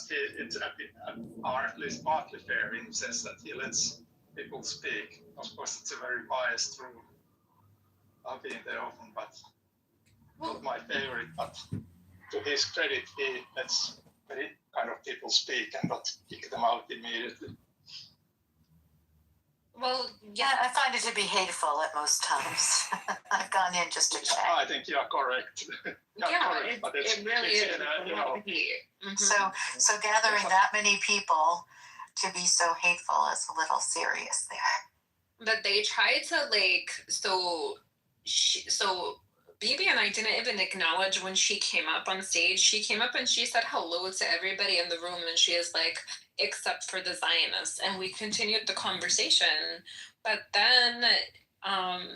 are at least partly fair in the sense that he lets people speak. Of course, it's a very biased room. I've been there often, but not my favorite. But to his credit, he lets many kind of people speak and not kick them out immediately. Well, yeah, I find it to be hateful at most times. I've gone in just to check. I think you are correct. But it really it's is. in a, you know, So gathering that many people to be so hateful is a little serious there. But they tried to so BB and I didn't even acknowledge when she came up on stage. She came up and she said hello to everybody in the room, and she is like, except for the Zionists, and we continued the conversation. But then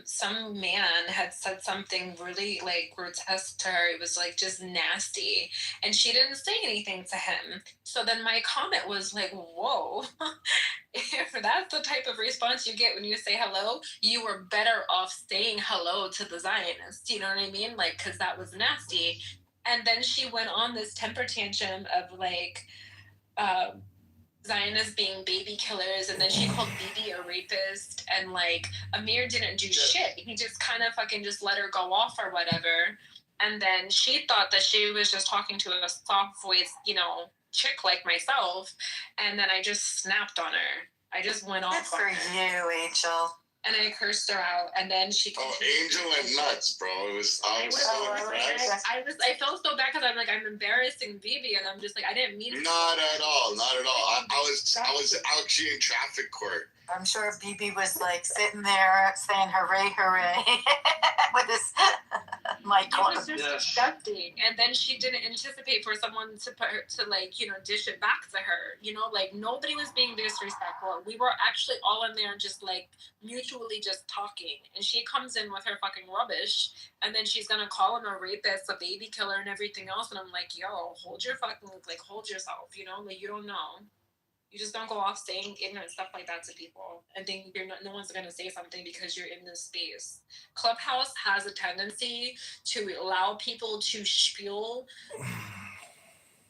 some man had said something really grotesque to her. It was just nasty, and she didn't say anything to him. So then my comment was like, whoa. If that's the type of response you get when you say hello, you were better off saying hello to the Zionists. You know what I mean? Because that was nasty. And then she went on this temper tantrum of Zionists being baby killers, and then she called Bibi a rapist, and Amir didn't do shit. He just kind of fucking just let her go off or whatever. And then she thought that she was just talking to a soft voice, chick like myself, and then I just snapped on her. I just went off on her. Good for you, Angel. And I cursed her out, and then she. Angel went nuts, bro. I was so impressed. I felt so bad because I'm embarrassing Bibi, and I'm just I didn't mean. Not at all. I was actually in traffic court. I'm sure Bibi was sitting there saying hooray, hooray with his mic on. It was just disgusting. And then she didn't anticipate for someone to put her to dish it back to her. Nobody was being disrespectful. We were actually all in there just mutually just talking. And she comes in with her fucking rubbish, and then she's gonna call him a rapist, a baby killer, and everything else. And I'm like, yo, hold your fucking hold yourself. You don't know. You just don't go off saying ignorant stuff like that to people and think no one's going to say something because you're in this space. Clubhouse has a tendency to allow people to spiel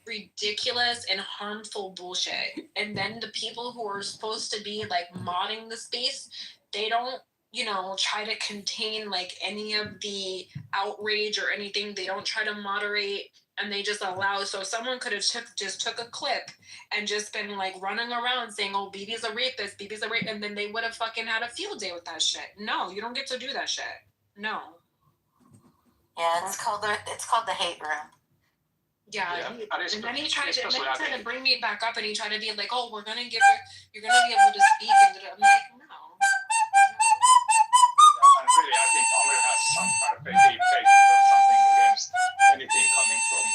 ridiculous and harmful bullshit. And then the people who are supposed to be modding the space, they don't, try to contain any of the outrage or anything. They don't try to moderate. And they just allow. So someone could have took a clip and just been running around saying, "Oh, Bibi's a rapist, Bibi's a rapist," and then they would have fucking had a field day with that shit. No, you don't get to do that shit. No. Yeah, it's called the hate room. Yeah. And then he tried to bring me back up, and he tried to be like, "Oh, you're gonna be able to speak," and I'm like, no. And really, I think Amir has some kind of a deep hate or something against anything coming from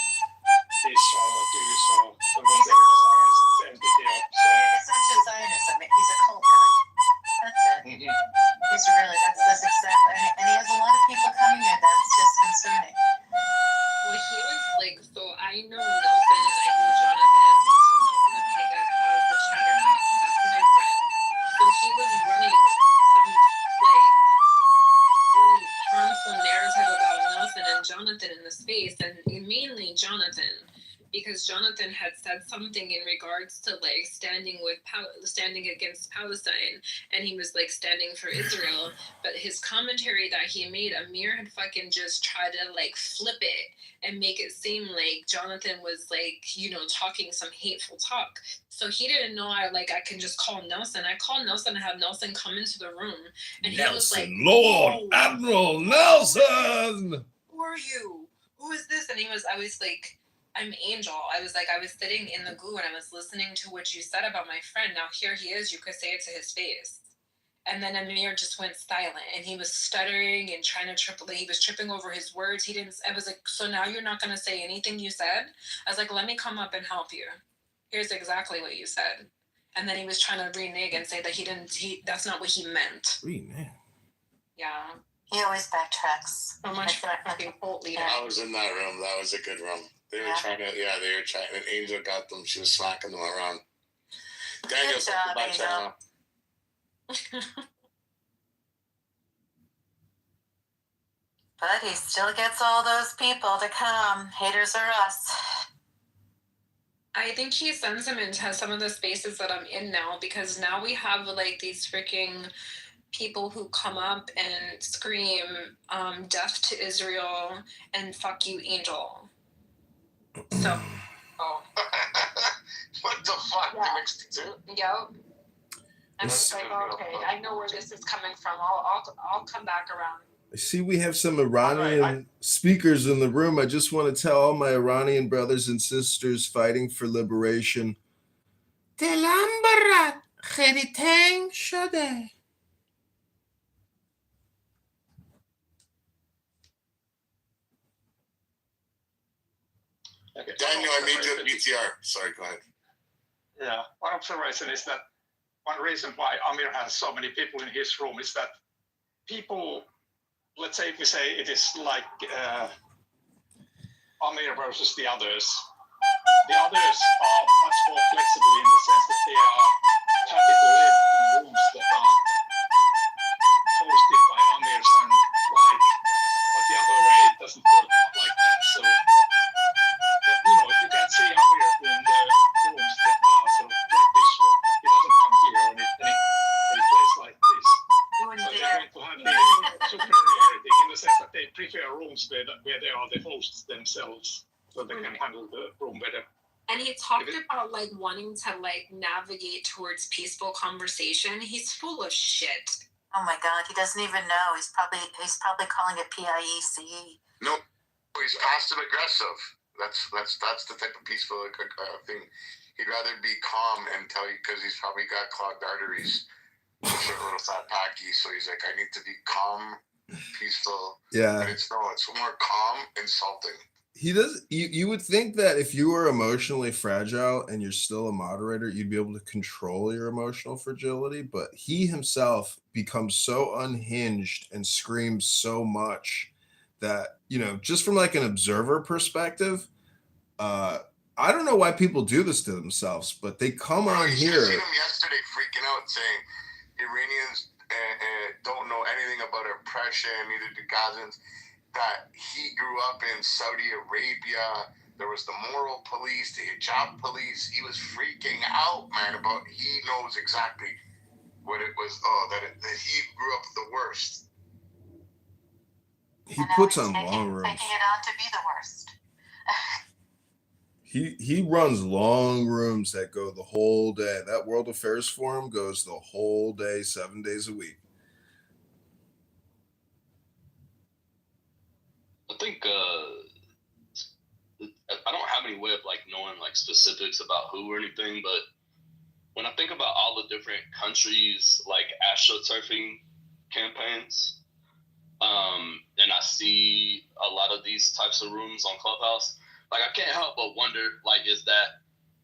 Israel or to Israel. He's a cult. It's not just Zionist. He's a cult guy. That's it. He's really, that's exactly, and he has a lot of people coming here. That's just concerning. Well, he was so I know Nelson, I know Jonathan, so Nelson and Pega has the chatter app. That's my friend. So he was running some really harmful narrative about Nelson and Jonathan in the space, and mainly Jonathan, because Jonathan had said something in regards to standing against Palestine, and he was standing for Israel. But his commentary that he made, Amir had fucking just tried to flip it and make it seem like Jonathan was talking some hateful talk. So he didn't know I can just call Nelson. I called Nelson and had Nelson come into the room, and he was like, Lord "Oh, Admiral Nelson, who are you? Who is this?" And I was like, "I'm Angel." I was sitting in the goo and I was listening to what you said about my friend. Now here he is. You could say it to his face. And then Amir just went silent, and he was stuttering and trying to he was tripping over his words. I was like, "So now you're not going to say anything you said?" I was like, "Let me come up and help you. Here's exactly what you said." And then he was trying to renege and say that that's not what he meant. renege. Yeah. He always backtracks. So much for fucking cult leader. I was in that room. That was a good room. They were trying. And Angel got them. She was smacking them around. Daniel's Good job, Angel. But he still gets all those people to come. Haters are us. I think he sends him into some of the spaces that I'm in now, because now we have these freaking people who come up and scream death to Israel and fuck you, Angel. So what the fuck? Yeah. They mixed it too? Yep. I was like, okay, I know where this is coming from. I'll come back around. I see we have some Iranian speakers in the room. I just want to tell all my Iranian brothers and sisters fighting for liberation. دلم برات خیلی تنگ شده. Okay. Daniel, I made you a BTR. Sorry, go ahead. Yeah, one observation is that one reason why Amir has so many people in his room is that people, let's say if we say it is like Amir versus the others are much more flexible in the sense that they are happy to live in rooms that are hosted by Amirs and like, but the other way it doesn't work like that. So, but, you can see Amir in the rooms that are sort of like this room. He doesn't come here when any place like this. So they're going to have the superiority in the sense that they prefer rooms where they are the hosts themselves, so they can handle the room better. And he talked about like wanting to like navigate towards peaceful conversation. He's full of shit. Oh my God, he doesn't even know. He's probably calling it PIEC. No, he's passive aggressive. That's the type of peaceful thing. He'd rather be calm and tell you because he's probably got clogged arteries. He's a little fat packy, so he's like, I need to be calm, peaceful. Yeah. But it's more calm, insulting. He does. You would think that if you were emotionally fragile and you're still a moderator, you'd be able to control your emotional fragility. But he himself becomes so unhinged and screams so much that, just from like an observer perspective, I don't know why people do this to themselves, but they come on You here. should have seen him yesterday freaking out saying Iranians don't know anything about oppression, neither do Gazans. That he grew up in Saudi Arabia. There was the moral police, the hijab police. He was freaking out, man, about he knows exactly what it was. That he grew up the worst. He puts on long rooms. Taking it on to be the worst. He runs long rooms that go the whole day. That World Affairs Forum goes the whole day, 7 days a week. I think I don't have any way of like knowing like specifics about who or anything, but when I think about all the different countries like astroturfing campaigns, and I see a lot of these types of rooms on Clubhouse, like I can't help but wonder, like, is that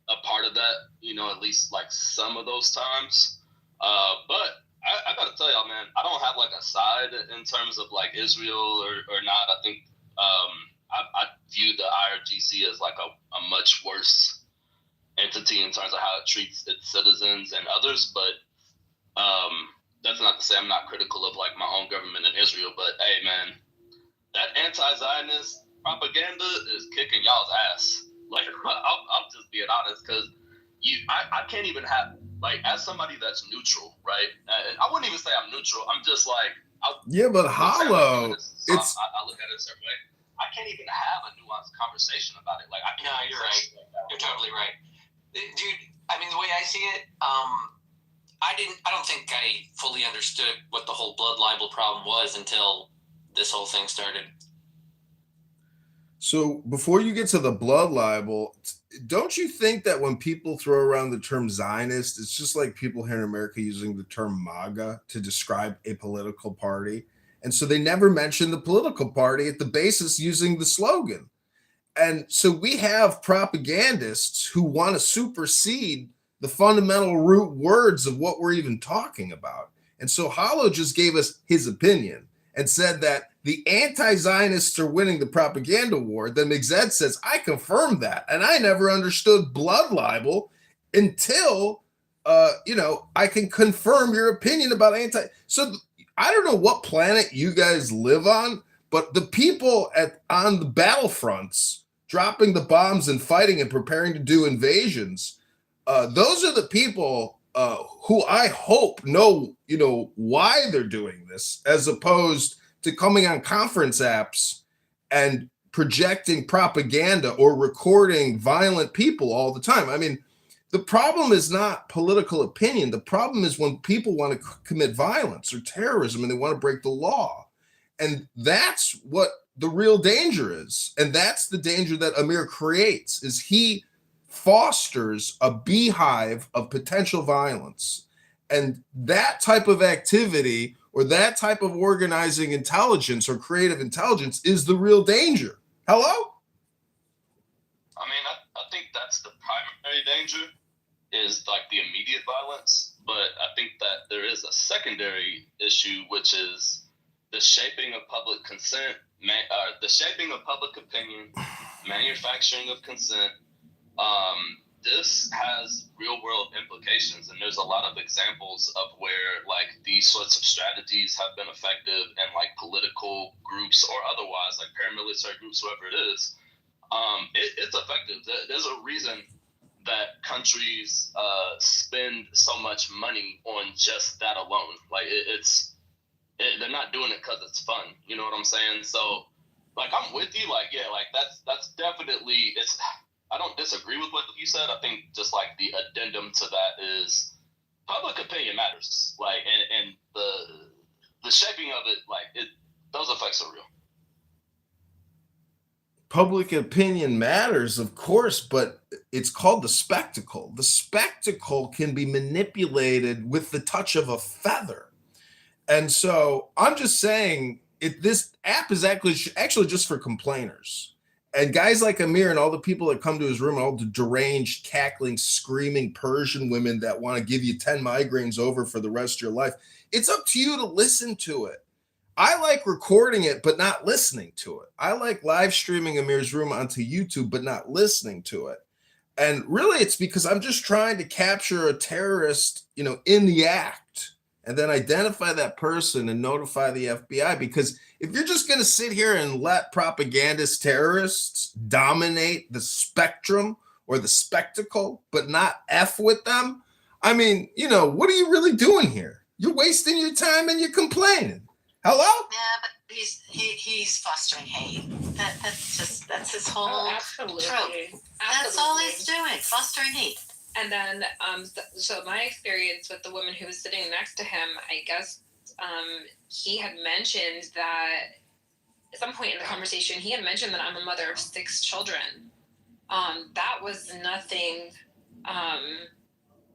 a part of that? At least like some of those times. But I gotta tell y'all, man, I don't have like a side in terms of like Israel or not. I think I view the IRGC as like a much worse entity in terms of how it treats its citizens and others. But that's not to say I'm not critical of like my own government in Israel. But hey, man, that anti-Zionist propaganda is kicking y'all's ass. Like I'm just being honest, because I can't even have, like, as somebody that's neutral, right? I wouldn't even say I'm neutral. I'm just like, but Hollow, I look at it a certain way. I can't even have a nuanced conversation about it. Like, No, you're right. You're totally right, dude. I mean, the way I see it, I don't think I fully understood what the whole blood libel problem was until this whole thing started. So before you get to the blood libel, don't you think that when people throw around the term Zionist, it's just like people here in America using the term MAGA to describe a political party? And so they never mention the political party at the basis using the slogan. And so we have propagandists who want to supersede the fundamental root words of what we're even talking about. And so Hollow just gave us his opinion and said that the anti-Zionists are winning the propaganda war. Then Mixed says, I confirm that. And I never understood blood libel until, I can confirm your opinion about So I don't know what planet you guys live on, but the people on the battlefronts dropping the bombs and fighting and preparing to do invasions, those are the people who I hope know, why they're doing this, as opposed to coming on conference apps and projecting propaganda or recording violent people all the time. I mean, The problem is not political opinion. The problem is when people want to commit violence or terrorism and they want to break the law. And that's what the real danger is. And that's the danger that Amir creates, is he fosters a beehive of potential violence. And that type of activity or that type of organizing intelligence or creative intelligence is the real danger. Hello? I mean, I think that's the primary danger, is like the immediate violence. But I think that there is a secondary issue, which is the shaping of public consent, the shaping of public opinion, manufacturing of consent. This has real world implications, and there's a lot of examples of where like these sorts of strategies have been effective in like political groups or otherwise, like paramilitary groups, whoever it is. It's effective. There's a reason that countries spend so much money on just that alone. Like they're not doing it because it's fun. You know what I'm saying? So like I'm with you. Like yeah, like that's definitely it's. I don't disagree with what you said. I think just like the addendum to that is public opinion matters. Like and the shaping of it, like those effects are real. Public opinion matters, of course, but it's called the spectacle. The spectacle can be manipulated with the touch of a feather. And so I'm just saying this app is actually just for complainers. And guys like Amir and all the people that come to his room, all the deranged, cackling, screaming Persian women that want to give you 10 migraines over for the rest of your life, it's up to you to listen to it. I like recording it, but not listening to it. I like live streaming Amir's room onto YouTube, but not listening to it. And really, it's because I'm just trying to capture a terrorist, in the act, and then identify that person and notify the FBI. Because if you're just going to sit here and let propagandist terrorists dominate the spectrum or the spectacle, but not F with them, I mean, what are you really doing here? You're wasting your time and you're complaining. Hello? Yeah, but he's fostering hate. That's his whole Absolutely. trope. That's all he's doing, fostering hate. And then, so my experience with the woman who was sitting next to him, I guess he had mentioned that at some point in the conversation, he had mentioned that I'm a mother of 6 children. That was nothing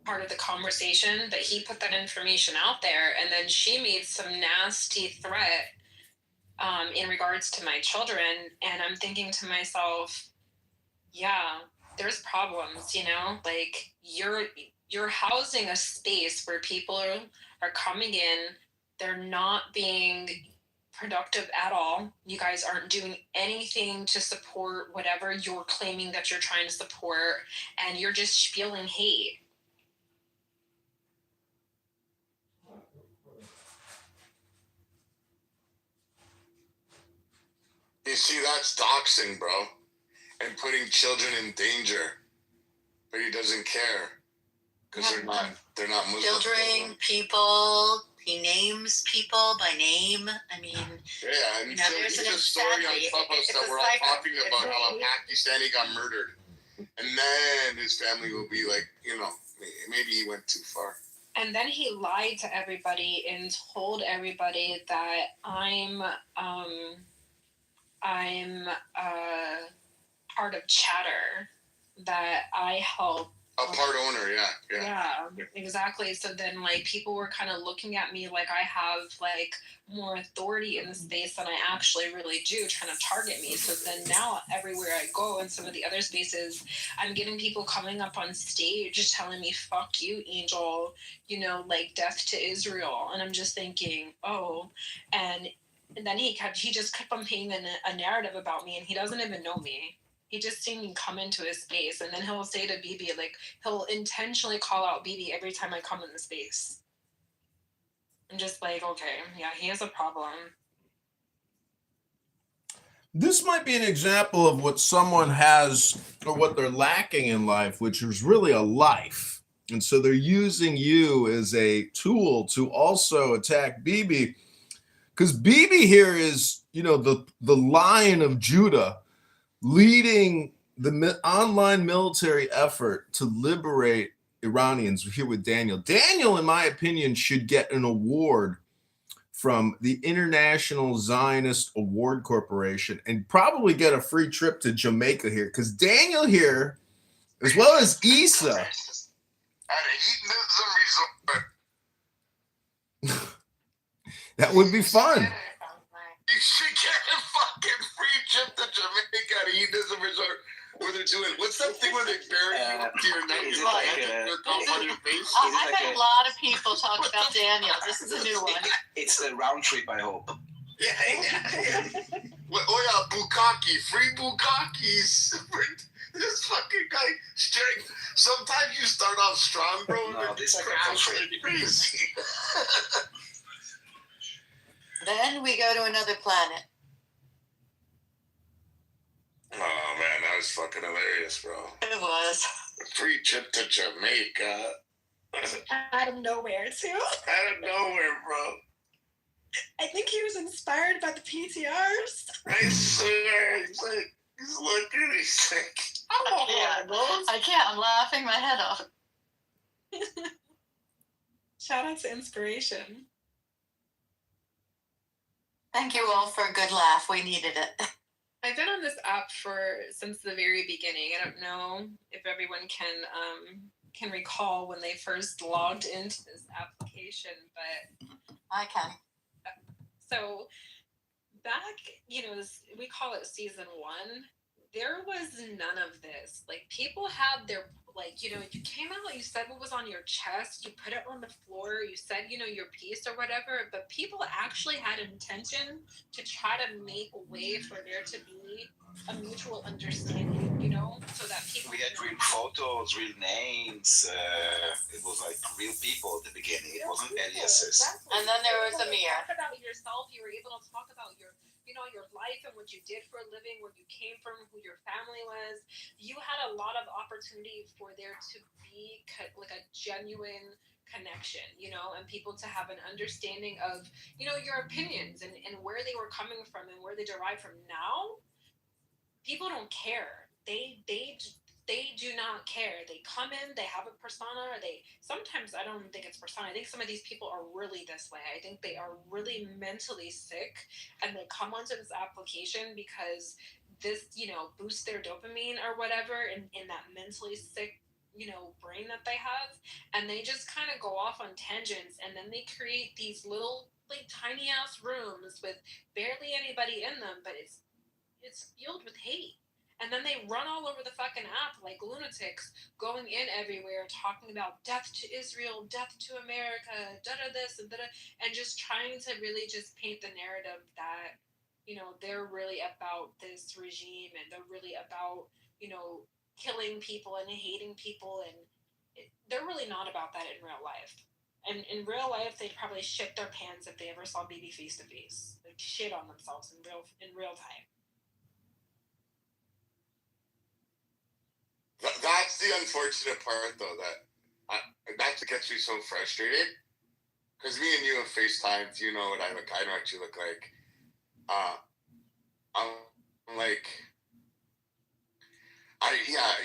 part of the conversation, but he put that information out there, and then she made some nasty threat in regards to my children, and I'm thinking to myself, yeah, there's problems, like you're housing a space where people are coming in, they're not being productive at all. You guys aren't doing anything to support whatever you're claiming that you're trying to support, and you're just spewing hate. You see, that's doxing, bro, and putting children in danger. But he doesn't care because they're not Muslim. Filtering people. He names people by name. I mean, yeah, and so there's a story on Clubhouse that we're all talking about how a Pakistani got murdered, and then his family will be like, maybe he went too far. And then he lied to everybody and told everybody that I'm part of Chatter, that I help. A part owner, yeah. Yeah, exactly. So then, like, people were kind of looking at me like I have, like, more authority in the space than I actually really do, trying to target me. So then now everywhere I go in some of the other spaces, I'm getting people coming up on stage telling me, fuck you, Angel, like, death to Israel. And I'm just thinking, oh, and then he just kept on painting a narrative about me, and he doesn't even know me. He just seen me come into his space, and then he'll say to BB, like, he'll intentionally call out BB every time I come in the space. I'm just like, okay, yeah, he has a problem. This might be an example of what someone has or what they're lacking in life, which is really a life. And so they're using you as a tool to also attack BB. Because BB here is, the Lion of Judah, leading the online military effort to liberate Iranians here with Daniel. Daniel, in my opinion, should get an award from the International Zionist Award Corporation and probably get a free trip to Jamaica here, because Daniel here, as well as Issa, At a hedonism resort. that would be fun. You should get a fucking free trip to Jamaica at a hedonism resort where they're doing, what's that thing where they bury you up to your neck and on your face? I've had a lot of people talk about Daniel. This is a new one. It's a round trip, I hope. Yeah. Oh yeah, bukkake, free bukkakes. This fucking guy staring. Sometimes you start off strong, bro. No, this crowd's crazy. Then we go to another planet. Oh man, that was fucking hilarious, bro. It was. Free trip to Jamaica. Out of nowhere, too. Out of nowhere, bro. I think he was inspired by the PTRs. I swear, he's looking, he's like, I can't. I'm laughing my head off. Shout out to inspiration. Thank you all for a good laugh. We needed it. I've been on this app since the very beginning. I don't know if everyone can recall when they first logged into this application, but I can. So back, we call it season 1. There was none of this. Like, people had their, you came out, you said what was on your chest, you put it on the floor, you said, your piece or whatever, but people actually had intention to try to make a way for there to be a mutual understanding, so that people... We had real photos, real names. It was like real people at the beginning. It wasn't aliases. Exactly. And then there was Amir. Amir. Talk about yourself. You were able to talk about your life and what you did for a living, where you came from, who your family was. You had a lot of opportunity for there to be like a genuine connection, and people to have an understanding of, your opinions and where they were coming from and where they derive from. Now, people don't care. They do not care. They come in, they have a persona, sometimes I don't think it's persona. I think some of these people are really this way. I think they are really mentally sick, and they come onto this application because this, boosts their dopamine or whatever in that mentally sick, brain that they have, and they just kind of go off on tangents, and then they create these little, tiny ass rooms with barely anybody in them, but it's filled with hate. And then they run all over the fucking app like lunatics, going in everywhere, talking about death to Israel, death to America, da-da this and da-da, and just trying to really just paint the narrative that, they're really about this regime, and they're really about, killing people and hating people, and they're really not about that in real life. And in real life, they'd probably shit their pants if they ever saw BB face to face. They'd shit on themselves in real time. That's the unfortunate part, though, that gets me so frustrated. Because me and you have FaceTimed, you know what I look. I know what you look like. I'm like,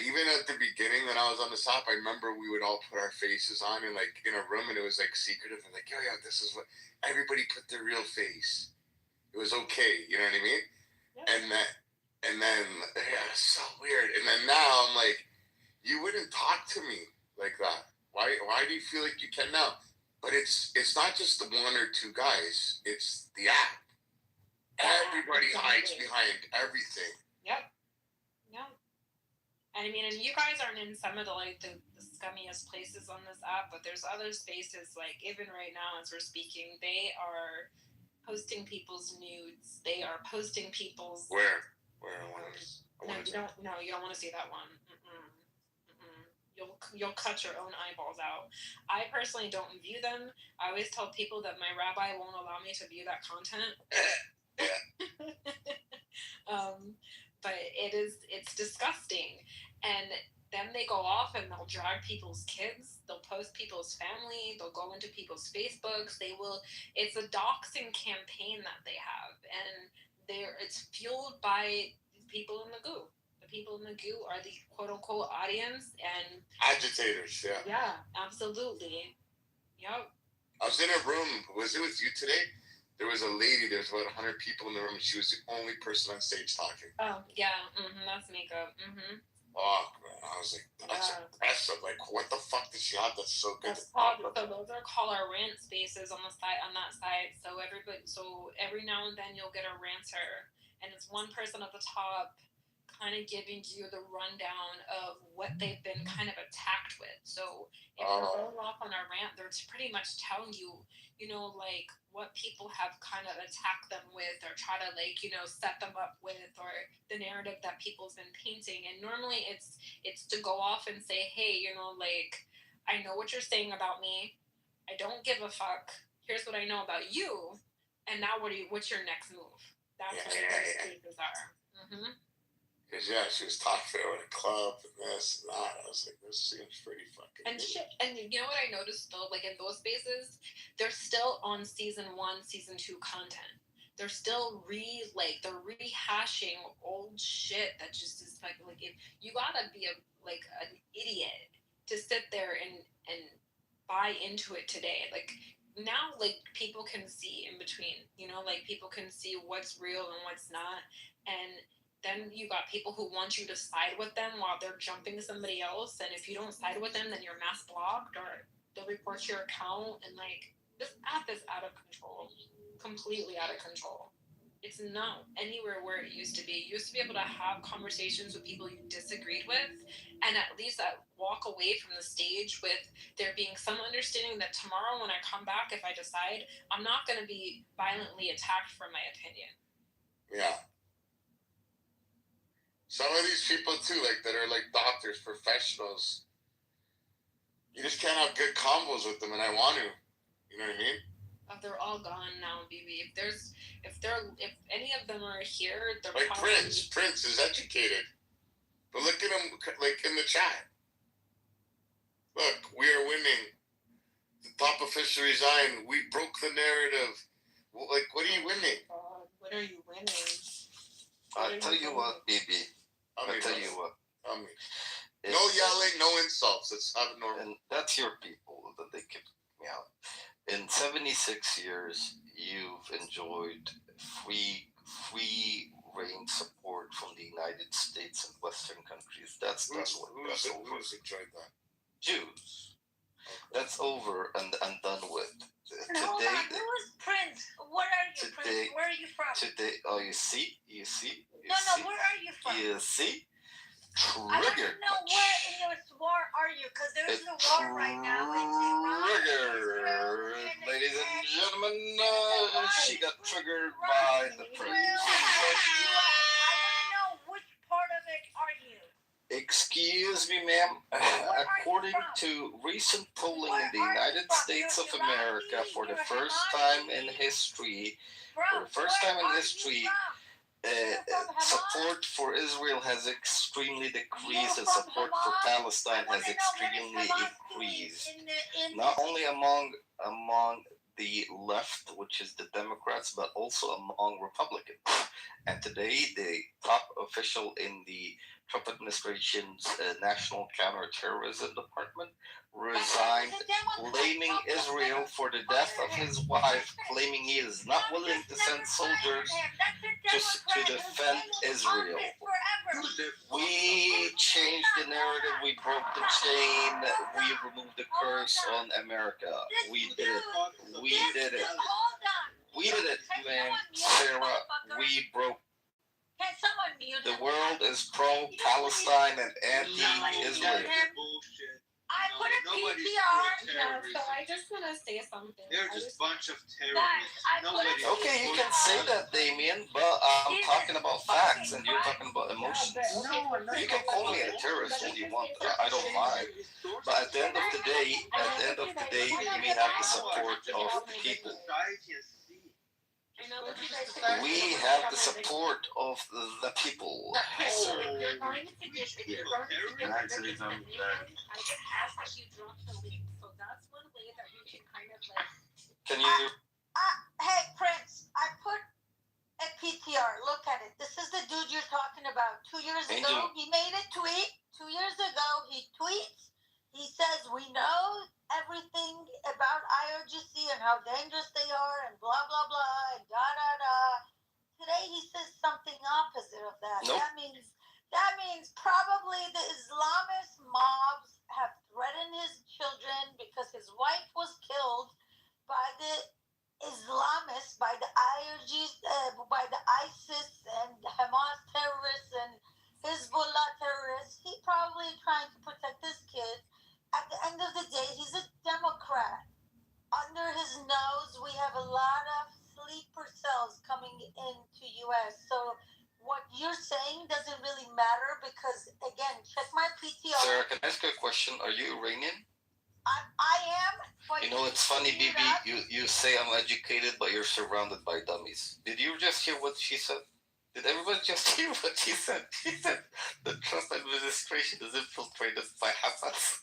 even at the beginning when I was on this app, I remember we would all put our faces on and in a room, and it was secretive, and yeah, this is what everybody put their real face. It was okay, you know what I mean? Yep. And then it's so weird. And then now I'm like, you wouldn't talk to me like that. Why do you feel like you can now? But it's not just the one or two guys. It's the app. Everybody hides behind everything. Yep. And I mean, and you guys aren't in some of the scummiest places on this app, but there's other spaces, even right now as we're speaking, they are posting people's nudes. They are posting people's... Where? You don't want to see that one. You'll cut your own eyeballs out. I personally don't view them. I always tell people that my rabbi won't allow me to view that content. But it's disgusting. And then they go off and they'll drag people's kids. They'll post people's family. They'll go into people's Facebooks. It's a doxing campaign that they have, and it's fueled by people in the goo. The people in the goo are the quote unquote audience, and Agitators, yeah. yeah, absolutely. Yep. I was in a room. Was it with you today? There was a lady. There's about 100 people in the room. She was the only person on stage talking. Oh yeah, that's makeup. Oh man, I was like, that's impressive. Like, what the fuck does she have that's so good? That's called, so those are called our rant spaces on the side, on that side. So every now and then you'll get a ranter, and it's one person at the top kind of giving you the rundown of what they've been kind of attacked with. So if they're going off on a rant, they're pretty much telling you, like what people have kind of attacked them with, or try to set them up with, or the narrative that people's been painting. And normally it's to go off and say, hey, like, I know what you're saying about me. I don't give a fuck. Here's what I know about you. And now what's your next move? That's what those cases are. Because she was talking about a club and this and that. I was like, this seems pretty fucking. And shit. And you know what I noticed though? Like in those spaces, they're still on season 1, season 2 content. They're still they're rehashing old shit that just is like if you gotta be an idiot to sit there and buy into it today. Like now, like people can see in between. Like people can see what's real and what's not, and then you got people who want you to side with them while they're jumping somebody else. And if you don't side with them, then you're mass blocked, or they'll report your account. And like this app is out of control, completely out of control. It's not anywhere where it used to be. You used to be able to have conversations with people you disagreed with, and at least walk away from the stage with there being some understanding that tomorrow when I come back, if I decide, I'm not going to be violently attacked for my opinion. Yeah. Some of these people too, like that are like doctors, professionals. You just can't have good combos with them, and I want to. You know what I mean? They're all gone now, BB. If any of them are here, they're like Prince. Prince is educated, but look at him, like in the chat. Look, we are winning. The top official resigned. We broke the narrative. Like, what are you winning? What are you winning? I'll tell you what, BB. I'll tell you what. No yelling, no insults. It's abnormal. And that's your people that they kicked me out. In 76 years, you've enjoyed free reign support from the United States and Western countries. That's over. Who's enjoyed that? Jews. That's over and done with. Today, hold on. Who is Prince? What are you, Prince? Where are you from? Today, oh, you see? No, where are you from? You see? Triggered. I want to know where in your war are you? Because there's a war right now. Triggered. Ladies and gentlemen, she got triggered by the Prince. I want to know which part of it are you? Excuse me, ma'am. According to recent polling in the United States of America, for the first time in history, support for Israel has extremely decreased, and support for Palestine has extremely increased. Not only among the left, which is the Democrats, but also among Republicans. And today, the top official in the Trump administration's National Counterterrorism Department resigned, blaming Israel for the death of his wife, claiming he is not willing to send soldiers to defend Israel. We changed the narrative, we broke the chain, we removed the curse on America. We did it. We did it. We did it, man. Sarah, we broke. The world is pro-Palestine and anti-Israel. I put a PTR. So I just want to say something. They're just a bunch of terrorists. Okay, you can say that, Damien, but I'm talking about facts and you're talking about emotions. You can call me a terrorist if you want. I don't mind. But at the end of the day, we have the support of people. We have the support of the people, sir. Can I say something? I just asked that you drop the link, so that's one way that we can kind of Can you? Hey, Prince, I put At PTR, look at it. This is the dude you're talking about. 2 years ago, Angel. he made a tweet. 2 years ago, he tweets. He says, we know everything about IRGC and how dangerous they are and blah, blah, blah, and da-da-da. Today, he says something opposite of that. Nope. That means probably the Islamist mobs have threatened his children because his wife was killed by the Islamists, by the by the ISIS and Hamas terrorists and Hezbollah terrorists. He probably trying to protect this kid. At the end of the day, he's a Democrat. Under his nose, we have a lot of sleeper cells coming into U.S. So what you're saying doesn't really matter because, again, check my PTR. Sarah, can I ask you a question? Are you Iranian? I am. But You know, it's funny, Bibi. You say I'm educated, but you're surrounded by dummies. Did you just hear what she said? Did everybody just hear what she said? She said the Trump administration is infiltrated by Hamas.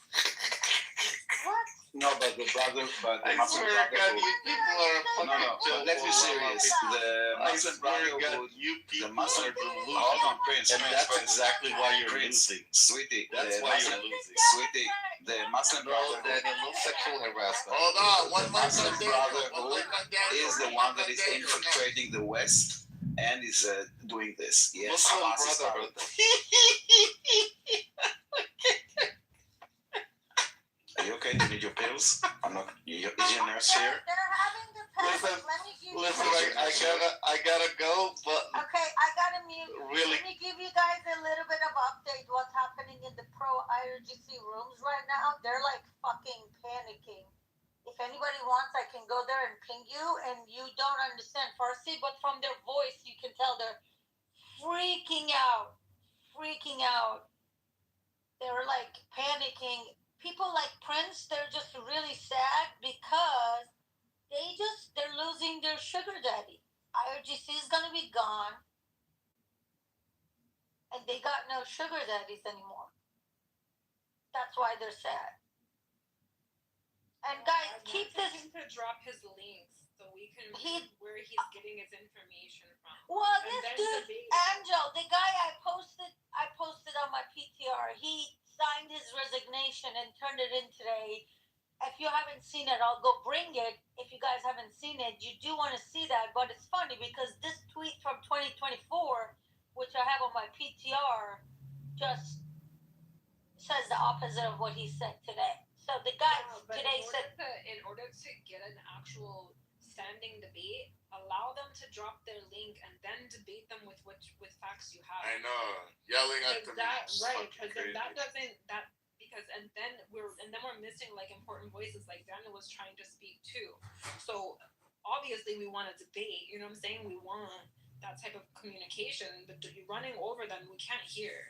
What? No, but the brother, but the I Muslim swear to God, Brotherhood. you people are No, fucking no. joking. Let's be serious. The I Muslim swear to God, Brotherhood. you The people Muslim are delusional. Hold on, Prince. And Prince, that's Prince. exactly why you're Prince, losing. sweetie. That's the why Muslim, you're losing. Sweetie, the Muslim No, Brotherhood. Daniel, no sexual harassment. Hold on, The one mic Muslim on Daniel. One Brotherhood mic on Daniel. is the one that is infiltrating the West and is doing this. Yes, Muslim Hamas is part Brotherhood. of it. Are you okay? Do you need your pills? I'm not. Is your nurse here? They're having the Listen, Let me give Listen, you I gotta go, but Okay, I gotta mute. really, Let me give you guys a little bit of update what's happening in the pro IRGC rooms right now. They're like fucking panicking. If anybody wants, I can go there and ping you, and you don't understand Farsi, but from their voice, you can tell they're freaking out. Freaking out. They're like panicking. People like Prince, they're just really sad because they're losing their sugar daddy. IRGC is gonna be gone, and they got no sugar daddies anymore. That's why they're sad. And guys, keep this. Him to drop his links so we can He- read where he's getting his information from. Well, And this then dude, debate. Angel, the guy I posted on my PTR, he signed his resignation and turned it in today. If you haven't seen it, I'll go bring it. If you guys haven't seen it, you do want to see that. But it's funny because this tweet from 2024, which I have on my PTR, just says the opposite of what he said today. So the guy But today said, in order to get an actual standing debate, allow them to drop their link and then debate them with facts you have. I know, yelling at them. Because then that doesn't and then we're missing like important voices like Daniel was trying to speak too. So obviously we want to debate, you know what I'm saying? We want that type of communication, but running over them we can't hear.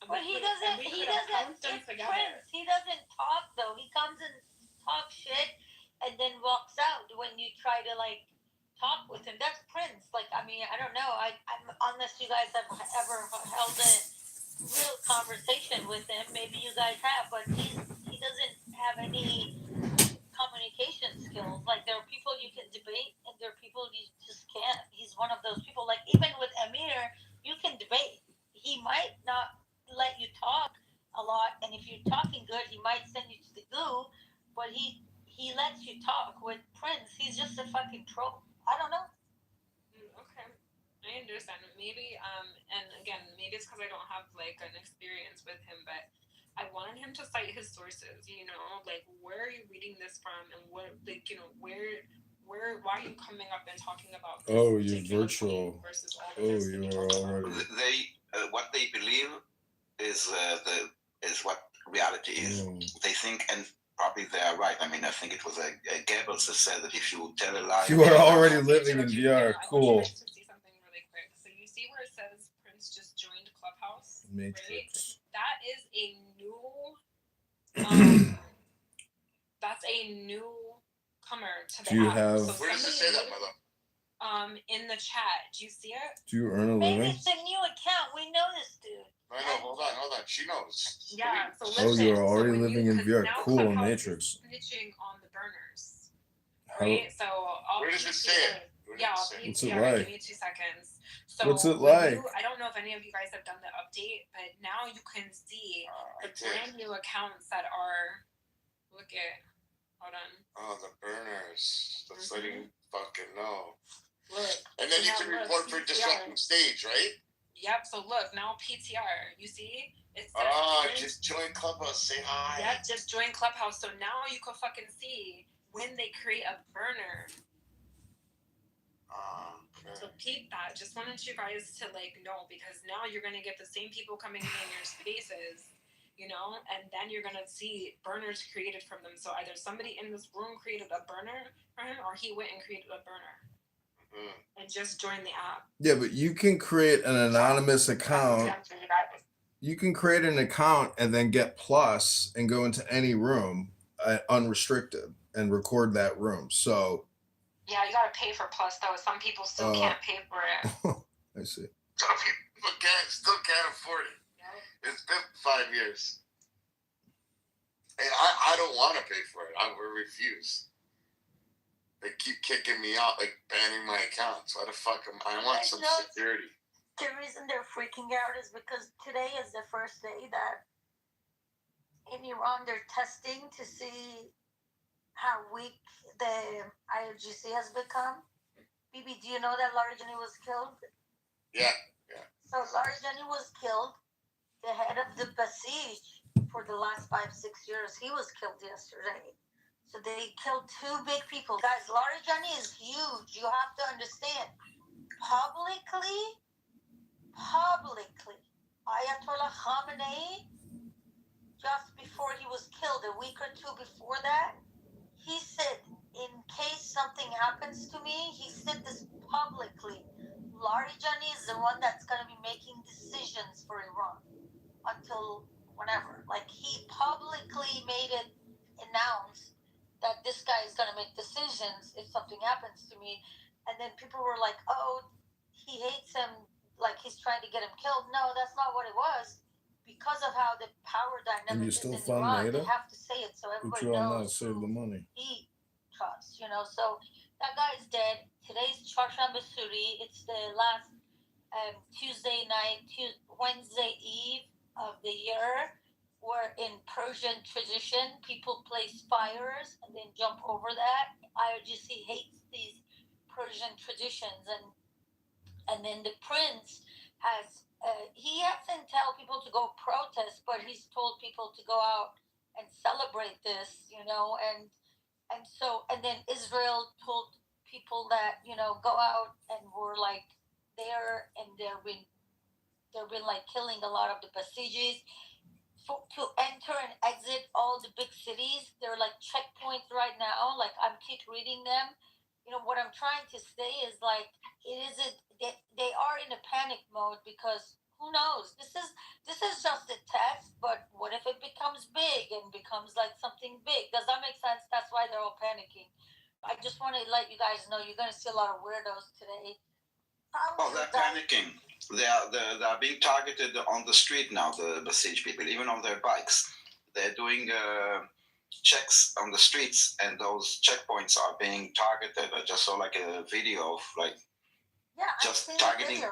but he doesn't. It's Prince. He doesn't talk though. He comes and talks shit and then walks out when you try to like talk with him. That's Prince. Like, I mean, I don't know. I'm unless you guys have ever held a real conversation with him. Maybe you guys have, but he doesn't have any communication skills. Like, there are people you can debate, and there are people you just can't. He's one of those people. Like, even with Amir, you can debate. He might not let you talk a lot, and if you're talking good, he might send you to the goo. But he lets you talk. With Prince, he's just a fucking troll. I don't know. Okay, I understand. Maybe and again, maybe it's because I don't have like an experience with him, but I wanted him to cite his sources. You know, like where are you reading this from, and what, like, you know, where why are you coming up and talking about this? Oh, you're virtual. Versus all Oh, you are already. They what they believe is what reality is. They think, and probably they are right. I mean, I think it was Goebbels that said that if you tell a lie, You are already living in VR. Cool. To see something really quick. So you see where it says Prince just joined Clubhouse, Matrix. right? That is a new. That's a new comer to the Do you app. have? So Where does it say that, mother? in the chat. Do you see it? Do you earn a Maybe living? it's a new account. We know this dude. I know. Hold on. She knows. Yeah. So Oh, listen, you are so already when living in because VR. now Cool, Clubhouse Matrix. is snitching on the burners, How? right? So Where does it say it? Where Yeah, What's it PTR. like? Give me 2 seconds. So What's it when like? I don't know if any of you guys have done the update, but now you can see the brand new accounts that are. Look at. Hold on. Oh, the burners. That's letting you fucking know. Look. And then you now can look, report for PTR. disrupting stage, right? Yep. So look now PTR. You see? It's just join Clubhouse. Say hi. Yeah, just join Clubhouse. So now you can fucking see when they create a burner. Okay. So keep that. Just wanted you guys to like know, because now you're gonna get the same people coming in your spaces, you know, and then you're gonna see burners created from them. So either somebody in this room created a burner for him, or he went and created a burner. And just join the app. Yeah, but you can create an anonymous account. You can create an account and then get plus and go into any room unrestricted and record that room. So yeah, you gotta pay for plus though. Some people still can't pay for it. I see. Some people still can't afford it. Yeah. It's been 5 years. And I don't want to pay for it. I will refuse. They keep kicking me out, like banning my accounts. Why the fuck am I want some security? The reason they're freaking out is because today is the first day that in Iran they're testing to see how weak the IRGC has become. Bibi, do you know that Larijani was killed? Yeah. So Larijani was killed. The head of the Basij for the last 5-6 years, he was killed yesterday. So they killed 2 big people. Guys, Larijani is huge. You have to understand. Publicly, Ayatollah Khamenei, just before he was killed, a week or 2 before that, he said, in case something happens to me, he said this publicly. Larijani is the one that's going to be making decisions for Iran until whenever. Like, he publicly made it announced that this guy is going to make decisions if something happens to me. And then people were like, oh, he hates him, like he's trying to get him killed. No, that's not what it was. Because of how the power dynamic is in Iran, they have to say it so everybody knows save the money. he trusts, you know. So that guy's dead. Today's Charshanbe Suri. It's the last Tuesday night, Wednesday Eve of the year, where in Persian tradition, people place fires and then jump over that. IRGC hates these Persian traditions, and then the prince has he hasn't tell people to go protest, but he's told people to go out and celebrate this, you know, and then Israel told people that, you know, go out, and were like there, and they've been like killing a lot of the Basijis. To enter and exit all the big cities, they're like checkpoints right now. Like, I'm keep reading them. You know what I'm trying to say is like, it isn't. They are in a panic mode, because who knows? This is just a test. But what if it becomes big and becomes like something big? Does that make sense? That's why they're all panicking. I just want to let you guys know you're going to see a lot of weirdos today. Oh, they're panicking. They are being targeted on the street now, the Basij people, even on their bikes. They're doing checks on the streets, and those checkpoints are being targeted. I just saw like a video of like just targeting,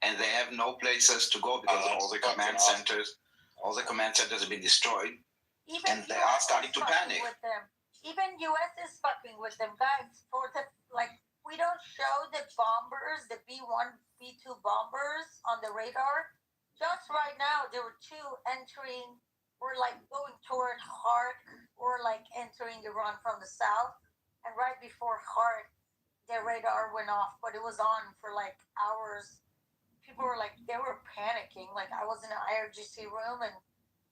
and they have no places to go because all the command centers have been destroyed, and they are starting to panic. Even U.S. is fucking with them, guys. For the we don't show the bombers, the B-1, B-2 bombers on the radar. Just right now, there were 2 entering, or like going toward Khark, or like entering Iran from the south. And right before Khark, their radar went off, but it was on for like hours. People were like, they were panicking. Like, I was in an IRGC room, and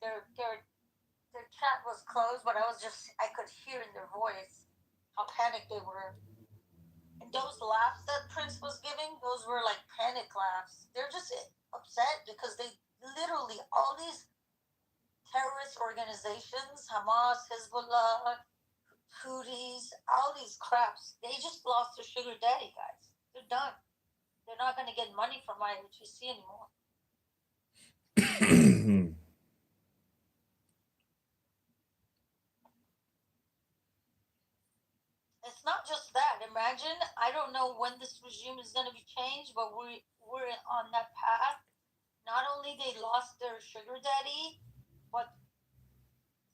their chat was closed, but I could hear in their voice how panicked they were. And those laughs that Prince was giving, those were like panic laughs. They're just upset because they literally, all these terrorist organizations, Hamas, Hezbollah, Houthis, all these craps, they just lost their sugar daddy, guys. They're done. They're not going to get money from IRGC anymore. It's not not just that. Imagine, I don't know when this regime is going to be changed, but we're on that path. Not only they lost their sugar daddy, but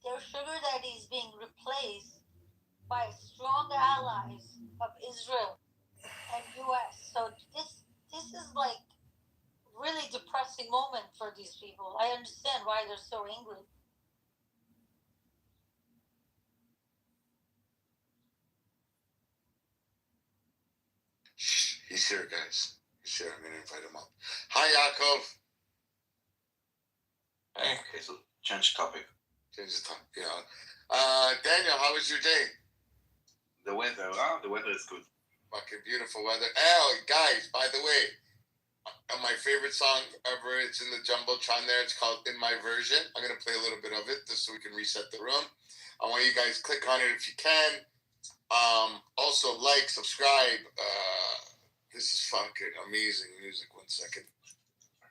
their sugar daddy is being replaced by strong allies of Israel and U.S. So this is like really depressing moment for these people. I understand why they're so angry. He's here, guys. He's here. I'm gonna invite him up. Hi, Yaakov. Hey, okay, so change topic. Change the topic. Yeah. Daniel, how was your day? The weather, the weather is good. Fucking beautiful weather. Oh, guys, by the way, my favorite song ever, it's in the Jumbotron there. It's called In My Version. I'm going to play a little bit of it just so we can reset the room. I want you guys click on it if you can. Also, like, subscribe. This is fucking amazing music. 1 second.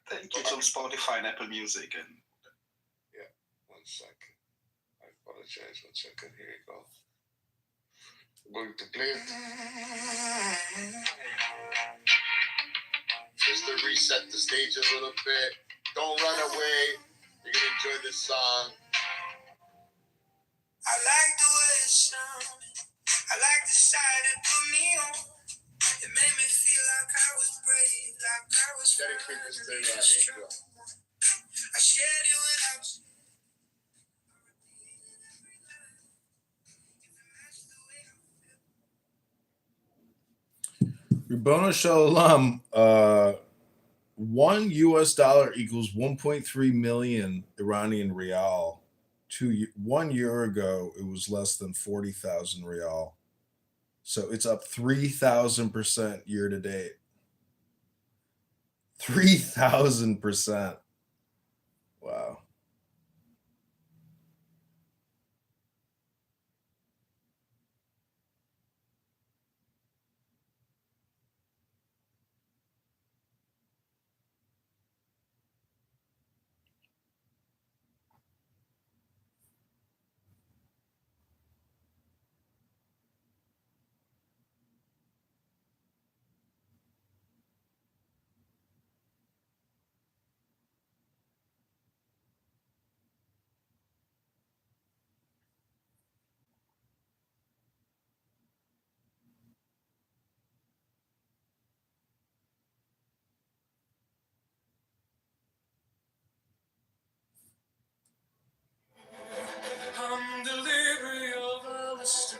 Thank you to Spotify and Apple Music. And yeah, 1 second. I apologize. 1 second. Here you go. I'm going to play it. Just to reset the stage a little bit. Don't run away. You're going to enjoy this song. I like the way it sounded. I like the side it put me on. It made me feel like I was brave, like I was Dedicate this to Angel. I shared you without you. Ribono Shalom, $1 equals 1.3 million Iranian rial. 1 year ago, it was less than 40,000 rial. So it's up 3,000% year to date. 3,000%. Wow. I'm the library of Alistair,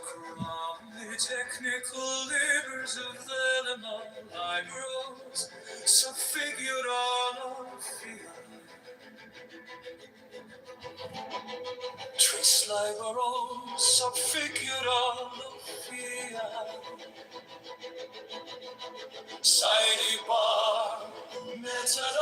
the technical labors of Eleanor Liberals, so figured all of fear. Trace liberals, so figured all of fear. Side bar, metal